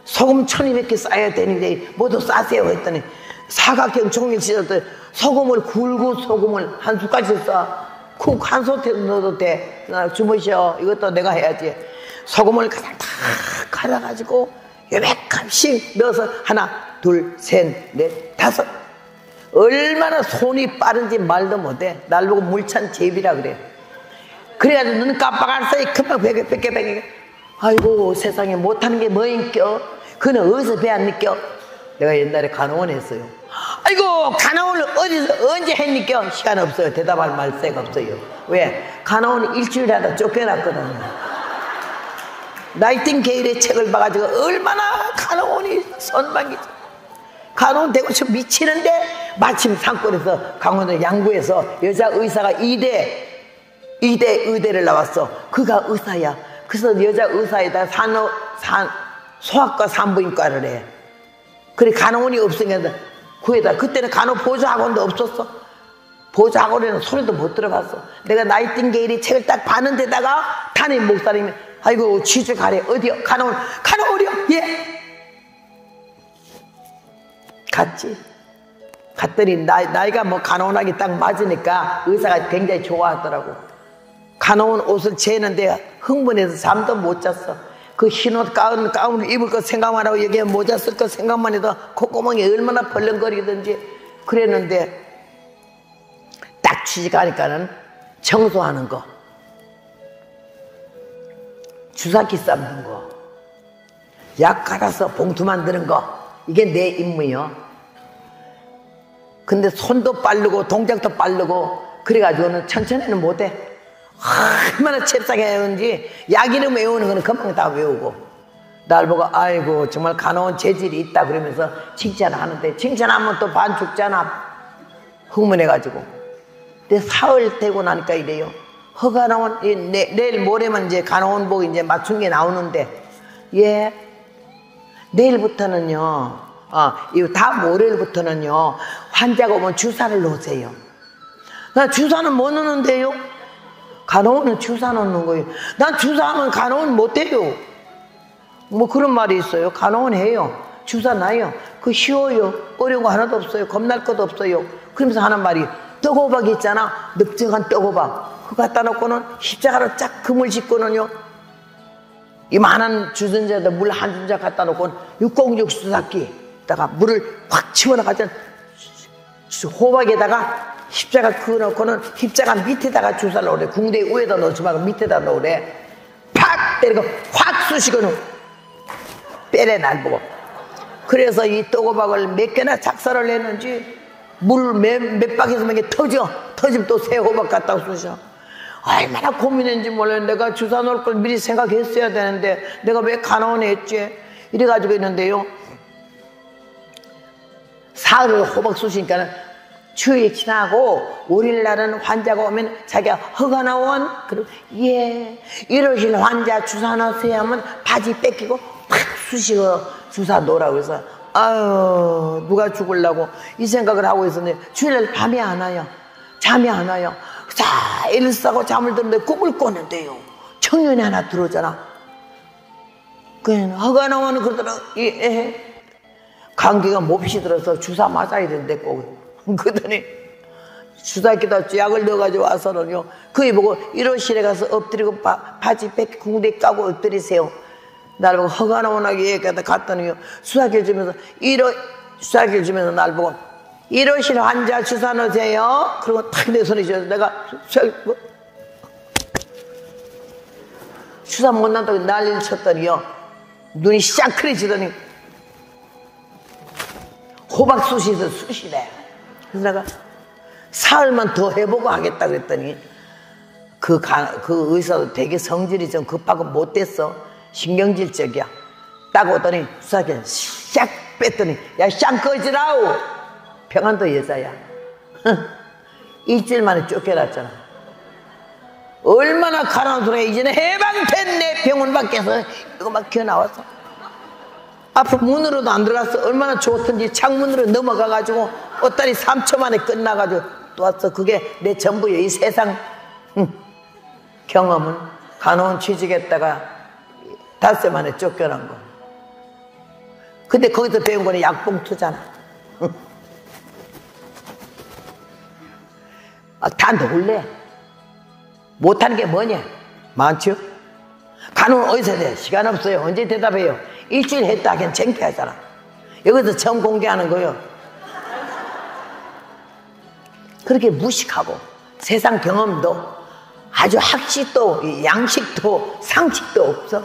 소금 1200개 싸야 되는데 모두 싸세요 했더니 사각형 종일 찢었더니 소금을 굵고 소금을 한 숟갈씩 싸. 쿡 한 소태 넣어도 돼. 주무셔. 이것도 내가 해야지. 소금을 가장 다 갈아가지고 요백함씩 넣어서 하나 둘 셋 넷 다섯. 얼마나 손이 빠른지 말도 못해. 날 보고 물찬 제비라 그래. 그래가지고 눈 깜빡할 사이 금방 베개. 아이고 세상에 못하는 게 뭐인겨. 그는 어디서 배 안 느껴. 내가 옛날에 간호원 했어요. 아이고 간호원을 어디서 언제 했니까. 시간 없어요. 대답할 말새가 없어요. 왜? 간호원 일주일에 하다 쫓겨났거든요. 나이팅게일의 책을 봐가지고 얼마나 간호원이 선방이지. 간호원 되고 싶어 미치는데 마침 산골에서 강원도 양구에서 여자 의사가 2대 의대를 나왔어. 그가 의사야. 그래서 여자 의사에다 소아과 산부인과를 해. 그래 간호원이 없으니까 구해다. 그때는 간호보조학원도 없었어. 보조학원에는 소리도 못 들어봤어. 내가 나이팅게일이 책을 딱 봤는데다가 담임 목사님이 아이고 취재 가래. 어디요? 간호원이요? 예. 갔지. 갔더니 나이가 뭐 간호원하기 딱 맞으니까 의사가 굉장히 좋아하더라고. 간호원 옷을 재는데 흥분해서 잠도 못 잤어. 그 흰옷 가운을 입을 거 생각만 하고 여기에 모자 쓸 거 생각만 해도 콧구멍이 얼마나 벌렁거리든지 그랬는데 딱 취직하니까는 청소하는 거, 주사기 삶는 거, 약 갈아서 봉투 만드는 거, 이게 내 임무요. 근데 손도 빠르고 동작도 빠르고 그래가지고는 천천히는 못해. 얼마나 잽싸게하는지. 약 이름 외우는 거는 금방 다 외우고. 날 보고 아이고 정말 간호원 재질이 있다 그러면서 칭찬을 하는데 칭찬하면 또 반 죽잖아. 흥분해가지고. 근데 사흘 되고 나니까 이래요. 허간호원 내일 모레면 이제 간호원복 이제 맞춘 게 나오는데, 예, 내일부터는요, 이거 다음 월요일부터는요 환자가 오면 주사를 놓으세요. 나 주사는 못 놓는데요. 간호원은 주사 놓는 거예요. 난 주사하면 간호원 못해요. 뭐 그런 말이 있어요. 간호원 해요. 주사 놔요. 그거 쉬워요. 어려운 거 하나도 없어요. 겁날 것도 없어요. 그러면서 하는 말이 떡호박 있잖아. 넓적한 떡호박. 그거 갖다 놓고는 십자가로 쫙 금을 싣고는요 이만한 주전자에다 물 한 주전자 갖다 놓고 606 주사기 다가 물을 확 집어넣어가지고 호박에다가 십자가 그어놓고는 십자가 밑에다가 주사를 넣으래. 궁대 위에다 넣지 말고 밑에다 넣으래. 팍 때리고 확 쑤시고는 빼래 날 보고. 그래서 이 떡호박을 몇 개나 작사를 했는지 물 몇 박에서 몇 개 터지면 또 새 호박 갖다 쑤셔. 얼마나 고민했는지 몰라요. 내가 주사 놓을 걸 미리 생각했어야 되는데 내가 왜 가나오네 했지. 이래가지고 있는데요, 사흘을 호박 쑤시니까는 추위 지나고 5일날은 환자가 오면 자기가 허가 나온 그리고 예 이러신 환자 주사 넣으세요 하면 바지 뺏기고 팍 쑤시고 주사 놓으라고 해서 아유 누가 죽으려고 이 생각을 하고 있었는데 주일날 밤에 안 와요. 잠이 안 와요. 자 애를 싸고 잠을 드는데 꿈을 꿨는데요, 청년이 하나 들어오잖아. 그냥 허가 나오는 그러더라. 감기가 몹시 들어서 주사 맞아야 된대 꼭. 그러더니 주사기다 약을 넣어가지고 와서는요, 그이 보고 1호실에 가서 엎드리고 바지 뺏기 궁대 까고 엎드리세요. 날 보고 허가 나오나게 갔더니요, 수사기를 주면서 날 보고 1호실 환자 주사 넣으세요. 그러고 탁 내 손이 쥐어서 내가 주사 못 난다고 난리를 쳤더니요, 눈이 샤크해지더니 호박 쑤시서 쑤시래. 그래서 내가 사흘만 더 해보고 하겠다 그랬더니 그 의사도 되게 성질이 좀 급하고 못됐어. 신경질적이야. 딱 오더니 수사기를 샥 뺐더니 야 쌍 꺼지라우. 평안도 여자야. 일주일 만에 쫓겨났잖아. 얼마나 가라는 소리야. 이제는 해방됐네. 병원 밖에서 이거 막 기어나왔어. 앞으로 문으로도 안 들어갔어. 얼마나 좋던지 창문으로 넘어가가지고 어따리 3초 만에 끝나가지고 또 왔어. 그게 내 전부야. 이 세상 경험은 간호원 취직했다가 닷새 만에 쫓겨난 거. 근데 거기서 배운 거는 약봉투잖아. 다 놀래. 못하는 게 뭐냐? 많죠? 간호는 어디서 해? 시간 없어요. 언제 대답해요? 일주일 했다 하긴 창피하잖아. 여기서 처음 공개하는 거요. 그렇게 무식하고 세상 경험도 아주 학식도 양식도 상식도 없어.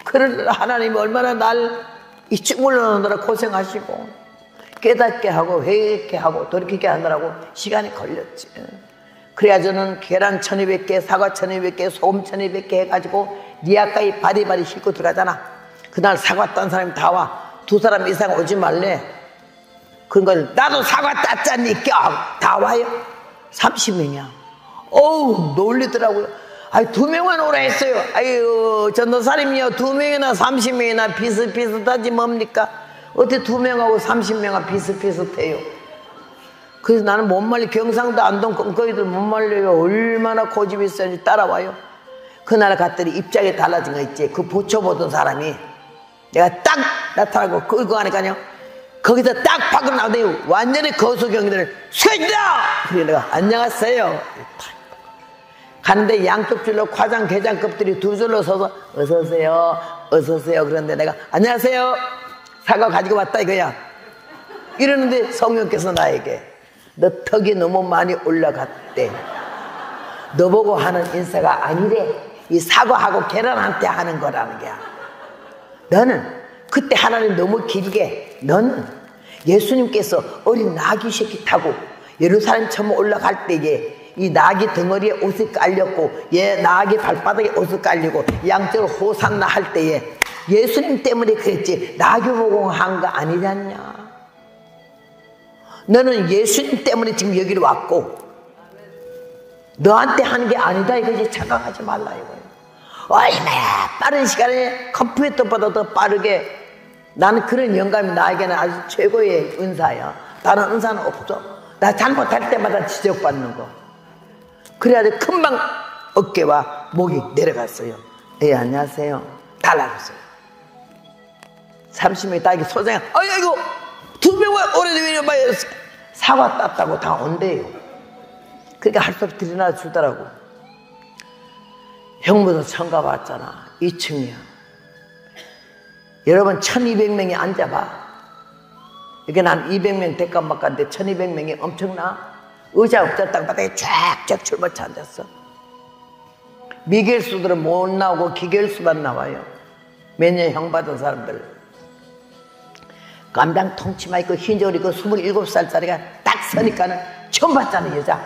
그러나 하나님이 얼마나 날 이 쭈물러 놓느라 고생하시고 깨닫게 하고 회개케 하고 돌이키게 하느라고 시간이 걸렸지. 그래야 저는 계란 1200개, 사과 1200개, 소금 1200개 해가지고 니아까지 바리바리 싣고 들어가잖아. 그날 사과 딴 사람이 다 와. 2사람 이상 오지 말래. 그건 나도 사과 땄잖니 다 와요. 30명이야. 어우 놀리더라고요. 아이 2명만 오라 했어요. 아유 전도사님이요 2명이나 30명이나 비슷비슷하지 뭡니까? 어떻게 2명하고 30명하고 비슷비슷해요. 그래서 나는 못 말려. 경상도 안동 껌거리들 못 말려요. 얼마나 고집이 있어야지 따라와요. 그날 갔더니 입장이 달라진 거 있지. 그 보초 보던 사람이 내가 딱 나타나고 그거 하니까요, 거기서 딱 밖으로 나오더니 완전히 거수경들을 수행이다! 그래 내가 안녕하세요 가는데 양쪽 줄로 과장 계장급들이 2줄로 서서 어서오세요 어서오세요. 그런데 내가 안녕하세요 사과 가지고 왔다 이거야. 이러는데 성령께서 나에게 너 턱이 너무 많이 올라갔대. 너 보고 하는 인사가 아니래. 이 사과하고 계란한테 하는 거라는 거야. 너는 그때 하나님 너무 길게, 너는 예수님께서 어린 나귀 새끼 타고 예루살렘 처음 올라갈 때에 이 나귀 덩어리에 옷을 깔렸고 얘 나귀 발바닥에 옷을 깔리고 양쪽으로 호산나 할 때에 예수님 때문에 그랬지 나귀 보고 한 거 아니잖냐. 너는 예수님 때문에 지금 여기로 왔고 너한테 하는 게 아니다 이거지. 착각하지 말라 이거예요. 얼마나 빠른 시간에 컴퓨터보다 더 빠르게. 나는 그런 영감이 나에게는 아주 최고의 은사야. 다른 은사는 없어. 나 잘못할 때마다 지적받는 거. 그래야지 금방 어깨와 목이 내려갔어요. 예 안녕하세요 달라졌어요. 30명이 다 이렇게 소장해. 아이고 2명은 오래되면 사과 땄다고 다 온대요. 그러니까 할 수 없이 들여놔 주더라고. 형부도 처음 가봤잖아. 2층이야. 여러분 1200명이 앉아봐. 이게 난 200명 대감막 갔는데 1200명이 엄청나. 의자 없다 땅바닥에 쫙쫙 출발차 앉았어. 미결수들은 못 나오고 기결수만 나와요. 몇 년 형 받은 사람들. 깜장 통치마 입고 흰 옷 입고 27살짜리가 딱 서니까는 처음 봤잖아 여자.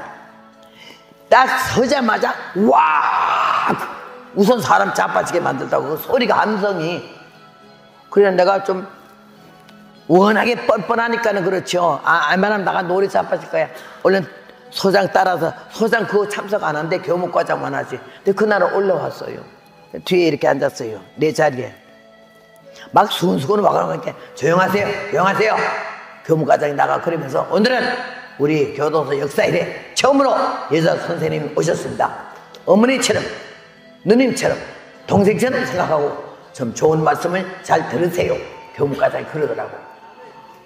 딱 서자마자 와 우선 사람 자빠지게 만들다고 그 소리가 함성이. 그래 내가 좀 워낙에 뻔뻔하니까는 그렇죠. 알만하면 나가 노래 자빠질 거야. 얼른 소장 따라서 소장 그거 참석 안 하는데 교목과장만 하지. 근데 그날은 올라왔어요. 뒤에 이렇게 앉았어요. 내 자리에. 막 수근수근 와가니까 조용하세요. 조용하세요. 교목과장이 나가 그러면서 오늘은 우리 교도소 역사일에 처음으로 여자 선생님이 오셨습니다. 어머니처럼 누님처럼 동생처럼 생각하고 좀 좋은 말씀을 잘 들으세요. 교목과장이 그러더라고.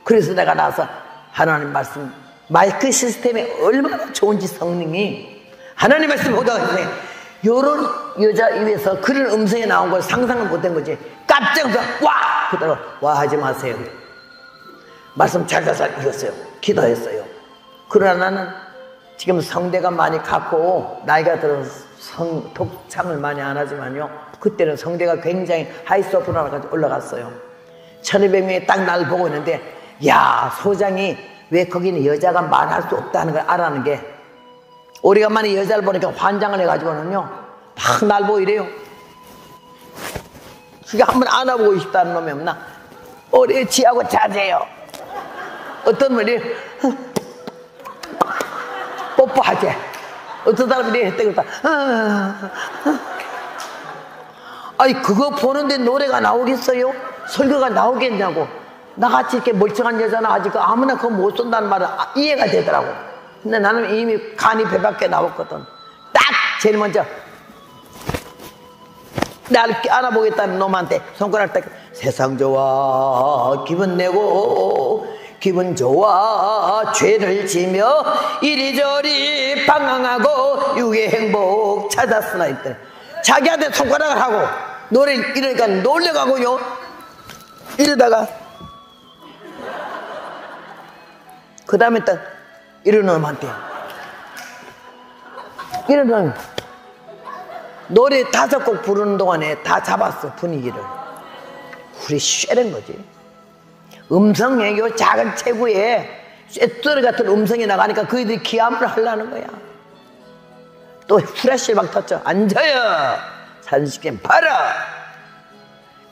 그래서 내가 나와서 하나님 말씀 마이크 시스템이 얼마나 좋은지 성령이 하나님 말씀 보다가 요런 여자 입에서 그런 음성이 나온 걸 상상을 못한 거지. 깜짝 놀라서 와! 그러다가 와 하지 마세요. 말씀 잘 읽었어요. 기도했어요. 그러나 나는 지금 성대가 많이 갖고 나이가 들어서 독창을 많이 안 하지만요. 그때는 성대가 굉장히 하이소프라노까지 올라갔어요. 1200명이 딱 날 보고 있는데 야 소장이 왜 거기는 여자가 말할 수 없다는 걸 알아는 게 오래간만에 여자를 보니까 환장을 해가지고는요 막 날 보고 이래요. 그게 한번 안아보고 싶다는 놈이 없나? 우리 지하고 자세요. 어떤 분이 뽀뽀하지. 어떤 사람이 했다 그랬다. 아니 그거 보는데 노래가 나오겠어요? 설교가 나오겠냐고. 나같이 이렇게 멀쩡한 여자는 아직 아무나 그거 못 쓴다는 말은 이해가 되더라고. 근데 나는 이미 간이 배 밖에 나왔거든. 딱 제일 먼저 나를 안아보겠다는 놈한테 손가락 딱 세상 좋아 기분 내고 기분 좋아 죄를 지며 이리저리 방황하고 육의 행복 찾았으나 했더니 자기한테 손가락을 하고 노래를 이러니까 놀래가고요. 이러다가 그 다음에 딱 이런 놈한테 이런 놈 노래 5곡 부르는 동안에 다 잡았어 분위기를. 우리 쉐는 거지. 음성에 요 작은 체구에 쇳소리 같은 음성이 나가니까 그이들이 기함을 하려는 거야. 또 후레쉬를 막 텄죠. 앉아요. 산식견 봐라.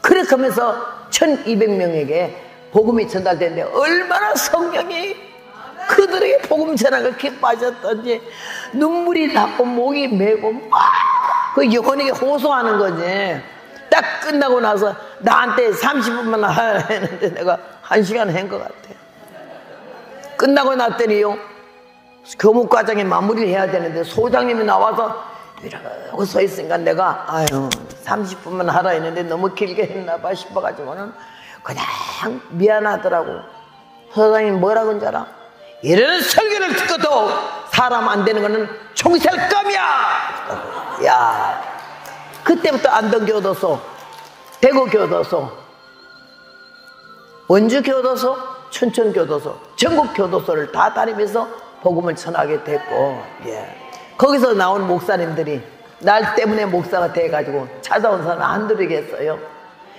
그렇게 하면서 1200명에게 복음이 전달되는데 얼마나 성령이 그들에게 복음 전하고 기뻐하셨던지 눈물이 나고 목이 메고 막 그 영혼에게 호소하는 거지. 딱 끝나고 나서 나한테 30분만 하라 했는데 내가 1시간 한 것 같아. 끝나고 났더니요 교목과장이 마무리를 해야 되는데 소장님이 나와서 이러고 서 있으니까 내가 아유 30분만 하라 했는데 너무 길게 했나 봐 싶어가지고는 그냥 미안하더라고. 소장님이 뭐라고 한줄 알아? 이런 설교를 듣고도 사람 안 되는 거는 총살감이야. 야, 그때부터 안동교도소, 대구교도소, 원주교도소, 춘천교도소, 전국교도소를 다 다니면서 복음을 전하게 됐고, 예. 거기서 나온 목사님들이 날 때문에 목사가 돼가지고 찾아온 사람 한둘이겠어요.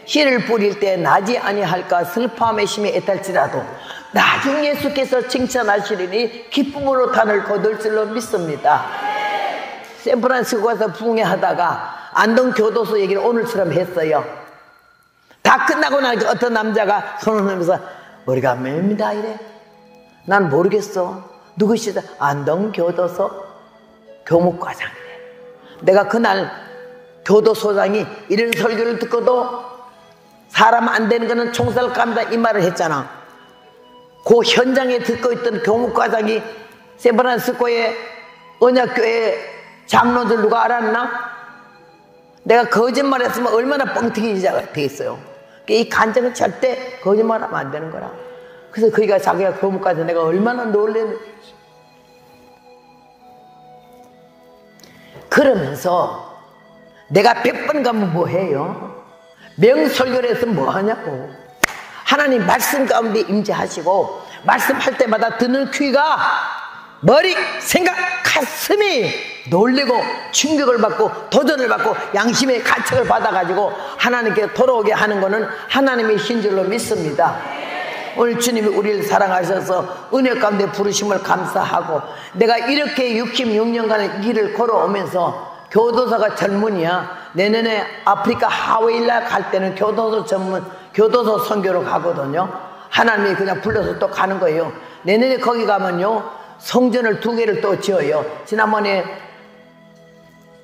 씨를 뿌릴 때 나지 아니할까 슬퍼함의 심에 애탈지라도 나중 예수께서 칭찬하시리니 기쁨으로 단을 거둘 줄로 믿습니다. 샌프란시스코 가서 부흥회하다가 안동교도소 얘기를 오늘처럼 했어요. 다 끝나고 나니까 어떤 남자가 손을 들면서 머리가 맵니다 이래. 난 모르겠어. 누구시다? 안동교도소 교목과장이래. 내가 그날 교도소장이 이런 설교를 듣고도 사람 안 되는 거는 총살감이다 이 말을 했잖아. 그 현장에 듣고 있던 교목과장이 샌프란시스코의 언약교회 장로들 누가 알았나? 내가 거짓말했으면 얼마나 뻥튀기자가 되겠어요. 이 간증은 절대 거짓말하면 안 되는 거라. 그래서 그이가 자기가 교목과장 내가 얼마나 놀랬는지. 그러면서 내가 100번 가면 뭐 해요? 명설교를 했으면 뭐 하냐고. 하나님 말씀 가운데 임재하시고 말씀할 때마다 듣는 귀가 머리, 생각, 가슴이 놀리고 충격을 받고 도전을 받고 양심의 가책을 받아가지고 하나님께 돌아오게 하는 것은 하나님의 신 줄로 믿습니다. 오늘 주님이 우리를 사랑하셔서 은혜 가운데 부르심을 감사하고 내가 이렇게 66년간의 길을 걸어오면서 교도소가 전문이야. 내년에 아프리카 하웨일라 갈 때는 교도소 선교로 가거든요. 하나님이 그냥 불러서 또 가는 거예요. 내년에 거기 가면요 성전을 2개를 또 지어요. 지난번에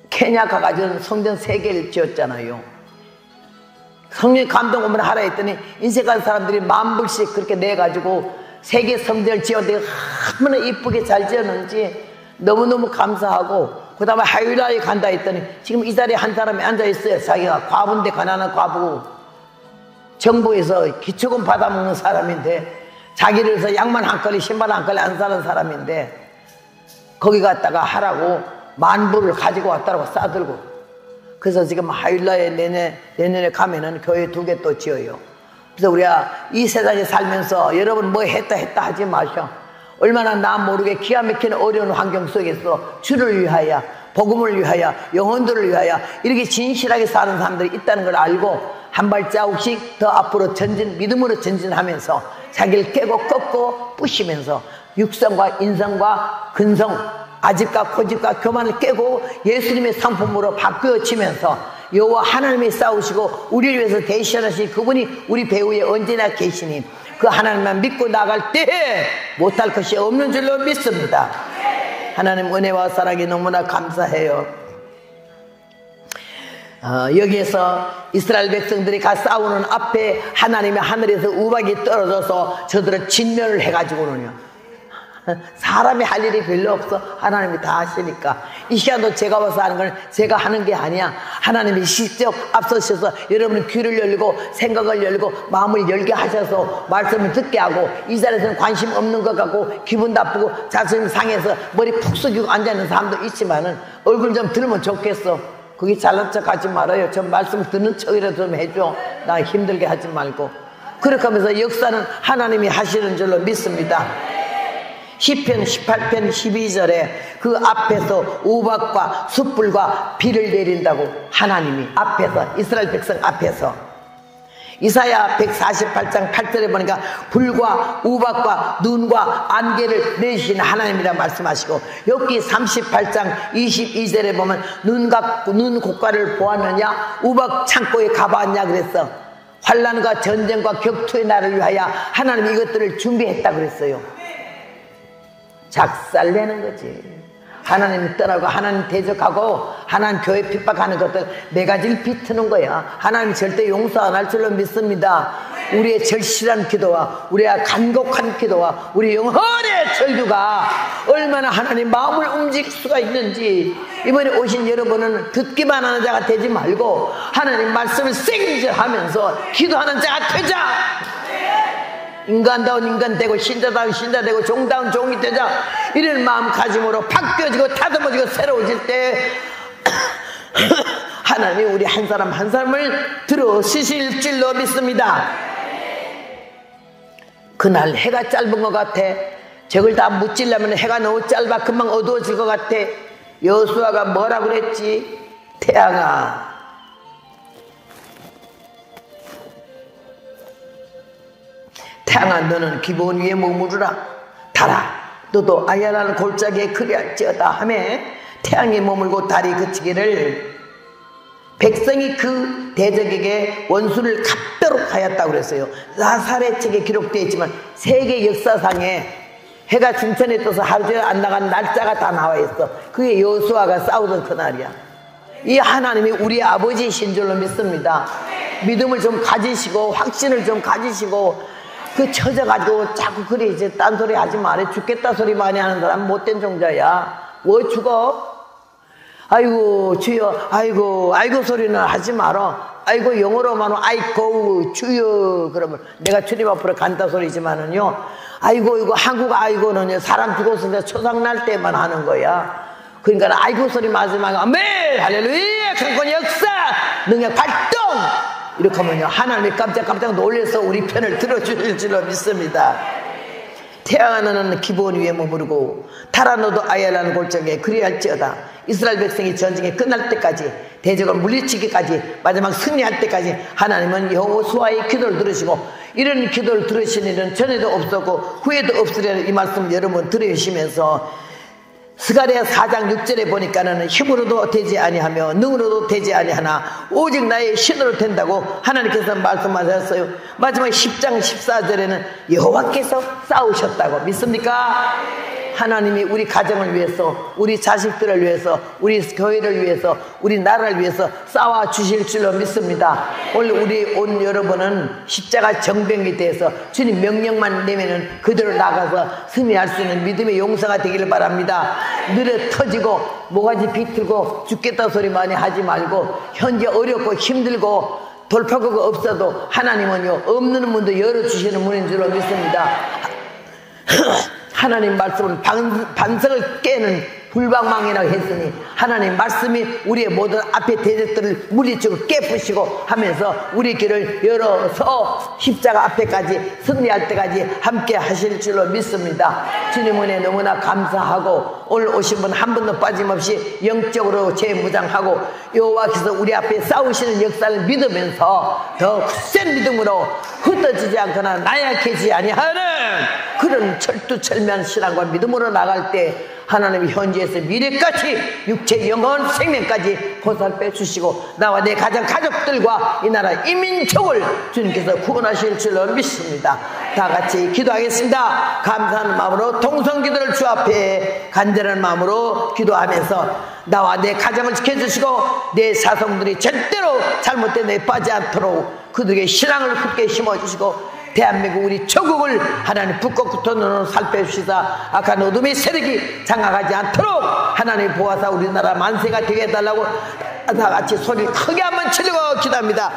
케냐 가가지고 성전 3개를 지었잖아요. 성령 감동 오면 하라 했더니 인생 간 사람들이 10,000불씩 그렇게 내가지고 3개 성전을 지었는데 얼마나 이쁘게 잘 지었는지 너무너무 감사하고, 그 다음에 하위라에 간다 했더니 지금 이 자리에 한 사람이 앉아있어요. 자기가 과부인데, 가난한 과부, 정부에서 기초금 받아먹는 사람인데 자기를 위해서 양말 한 컬리 신발 한 컬리 안 사는 사람인데 거기 갔다가 하라고 10,000불을 가지고 왔다고 싸들고. 그래서 지금 하율라에 내년에 가면은 교회 2개 또 지어요. 그래서 우리가 이 세상에 살면서 여러분 뭐 했다 하지 마셔. 얼마나 나 모르게 기가 막히는 어려운 환경 속에서 주를 위하여, 복음을 위하여, 영혼들을 위하여 이렇게 진실하게 사는 사람들이 있다는 걸 알고 한 발자국씩 더 앞으로 믿음으로 전진하면서 자기를 깨고 꺾고 부시면서 육성과 인성과 근성, 아집과 고집과 교만을 깨고 예수님의 상품으로 바뀌어지면서 여호와 하나님이 싸우시고 우리를 위해서 대신하신 그분이 우리 배후에 언제나 계시니 그 하나님만 믿고 나갈 때 못할 것이 없는 줄로 믿습니다. 하나님 은혜와 사랑이 너무나 감사해요. 여기에서 이스라엘 백성들이 가 싸우는 앞에 하나님의 하늘에서 우박이 떨어져서 저들을 진멸을 해가지고는요, 사람이 할 일이 별로 없어. 하나님이 다 하시니까. 이 시간도 제가 와서 하는 건 제가 하는 게 아니야. 하나님이 직접 앞서셔서 여러분의 귀를 열고 생각을 열고 마음을 열게 하셔서 말씀을 듣게 하고, 이 자리에서는 관심 없는 것 같고 기분 나쁘고 자존심 상해서 머리 푹 숙이고 앉아있는 사람도 있지만은 얼굴 좀 들으면 좋겠어. 그게 잘난 척 하지 말아요. 좀 말씀 듣는 척이라도 좀 해줘. 나 힘들게 하지 말고. 그렇게 하면서 역사는 하나님이 하시는 줄로 믿습니다. 시편 18편 12절에 그 앞에서 우박과 숯불과 비를 내린다고 하나님이 앞에서, 이스라엘 백성 앞에서. 이사야 148장 8절에 보니까 불과 우박과 눈과 안개를 내리시는 하나님이라 말씀하시고, 여기 38장 22절에 보면 눈 고가를 보았느냐, 우박 창고에 가봤냐 그랬어. 환난과 전쟁과 격투의 날을 위하여 하나님이 이것들을 준비했다 그랬어요. 작살내는 거지. 하나님 떠나고 하나님 대적하고 하나님 교회 핍박하는 것들 4가지를 비트는 거야. 하나님 절대 용서 안 할 줄로 믿습니다. 우리의 절실한 기도와 우리의 간곡한 기도와 우리 영혼의 절규가 얼마나 하나님 마음을 움직일 수가 있는지, 이번에 오신 여러분은 듣기만 하는 자가 되지 말고 하나님 말씀을 생질하면서 기도하는 자가 되자. 인간다운 인간 되고 신자다운 신자 되고 종다운 종이 되자. 이런 마음가짐으로 바뀌어지고 다듬어지고 새로워질 때 하나님이 우리 한 사람 한 사람을 들어주실 줄로 믿습니다. 그날 해가 짧은 것 같아. 저걸 다 묻지려면 해가 너무 짧아 금방 어두워질 것 같아. 여호수아가 뭐라 그랬지? 태양아, 태양아 너는 기본 위에 머무르라. 달아 너도 아야라는 골짜기에 그리할지어다 하며 태양이 머물고 달이 그치기를 백성이 그 대적에게 원수를 갚도록 하였다고 그랬어요. 나사렛 책에 기록되어 있지만 세계 역사상에 해가 춘천에 떠서 하루 종일 안 나간 날짜가 다 나와 있어. 그게 여호수아가 싸우던 그날이야. 이 하나님이 우리 아버지이신 줄로 믿습니다. 믿음을 좀 가지시고 확신을 좀 가지시고, 그 처져가지고 자꾸 그래 이제 딴소리 하지 말아. 죽겠다 소리 많이 하는 사람 못된 종자야. 뭐 죽어? 아이고 주여, 아이고 소리는 하지 말어. 아이고 영어로만 아이고 주여 그러면 내가 주님 앞으로 간다 소리지만은요, 아이고 이거 한국 아이고는요 사람 죽었을 때 초상날 때만 하는 거야. 그러니까 아이고 소리 하지 말고 아멘 할렐루야 강권 역사 능력 발동 이렇게 하면요 하나님이 깜짝깜짝 놀라서 우리 편을 들어주실 줄로 믿습니다. 태양하늘은 기본 위에 머무르고 달아너도 아야라는 골짜기에 그리할지어다. 이스라엘 백성이 전쟁이 끝날 때까지 대적을 물리치기까지 마지막 승리할 때까지 하나님은 여호수아의 기도를 들으시고 이런 기도를 들으신 일은 전에도 없었고 후에도 없으리라는 이 말씀 여러분 들으시면서 스가랴 4장 6절에 보니까는 힘으로도 되지 아니하며 능으로도 되지 아니하나 오직 나의 신으로 된다고 하나님께서 말씀하셨어요. 마지막 10장 14절에는 여호와께서 싸우셨다고 믿습니까? 하나님이 우리 가정을 위해서 우리 자식들을 위해서 우리 교회를 위해서 우리 나라를 위해서 싸워 주실 줄로 믿습니다. 오늘 우리 온 여러분은 십자가 정병에 대해서 주님 명령만 내면은 그대로 나가서 승리할 수 있는 믿음의 용사가 되기를 바랍니다. 느려 터지고 모가지 비틀고 죽겠다 소리 많이 하지 말고 현재 어렵고 힘들고 돌파구가 없어도 하나님은요 없는 문도 열어주시는 분인 줄로 믿습니다. 하나님 말씀은 반석을 깨는 불방망이라고 했으니 하나님 말씀이 우리의 모든 앞에 대적들을 물리치고 깨부시고 하면서 우리 길을 열어서 십자가 앞에까지 승리할 때까지 함께 하실 줄로 믿습니다. 주님 은혜 너무나 감사하고 오늘 오신 분 한 분도 빠짐없이 영적으로 재무장하고 여호와께서 우리 앞에 싸우시는 역사를 믿으면서 더 센 믿음으로 흩어지지 않거나 나약해지지 아니하는 그런 철두철미한 신앙과 믿음으로 나갈 때 하나님이 현재에서 미래까지 육체 영혼 생명까지 보살펴 주시고 나와 내 가족들과 이 나라 이민족을 주님께서 구원하실 줄로 믿습니다. 다 같이 기도하겠습니다. 감사하는 마음으로 동성기도를 주 앞에 간절한 마음으로 기도하면서 나와 내 가정을 지켜주시고 내 자손들이 절대로 잘못된 데 빠지지 않도록 그들에게 신앙을 굳게 심어주시고 대한민국 우리 조국을 하나님 불꽃 굳어놓은 살펴주시다 악한 어둠의 세력이 장악하지 않도록 하나님 보아서 우리나라 만세가 되게 해달라고 다 같이 소리 크게 한번 치르고 기도합니다.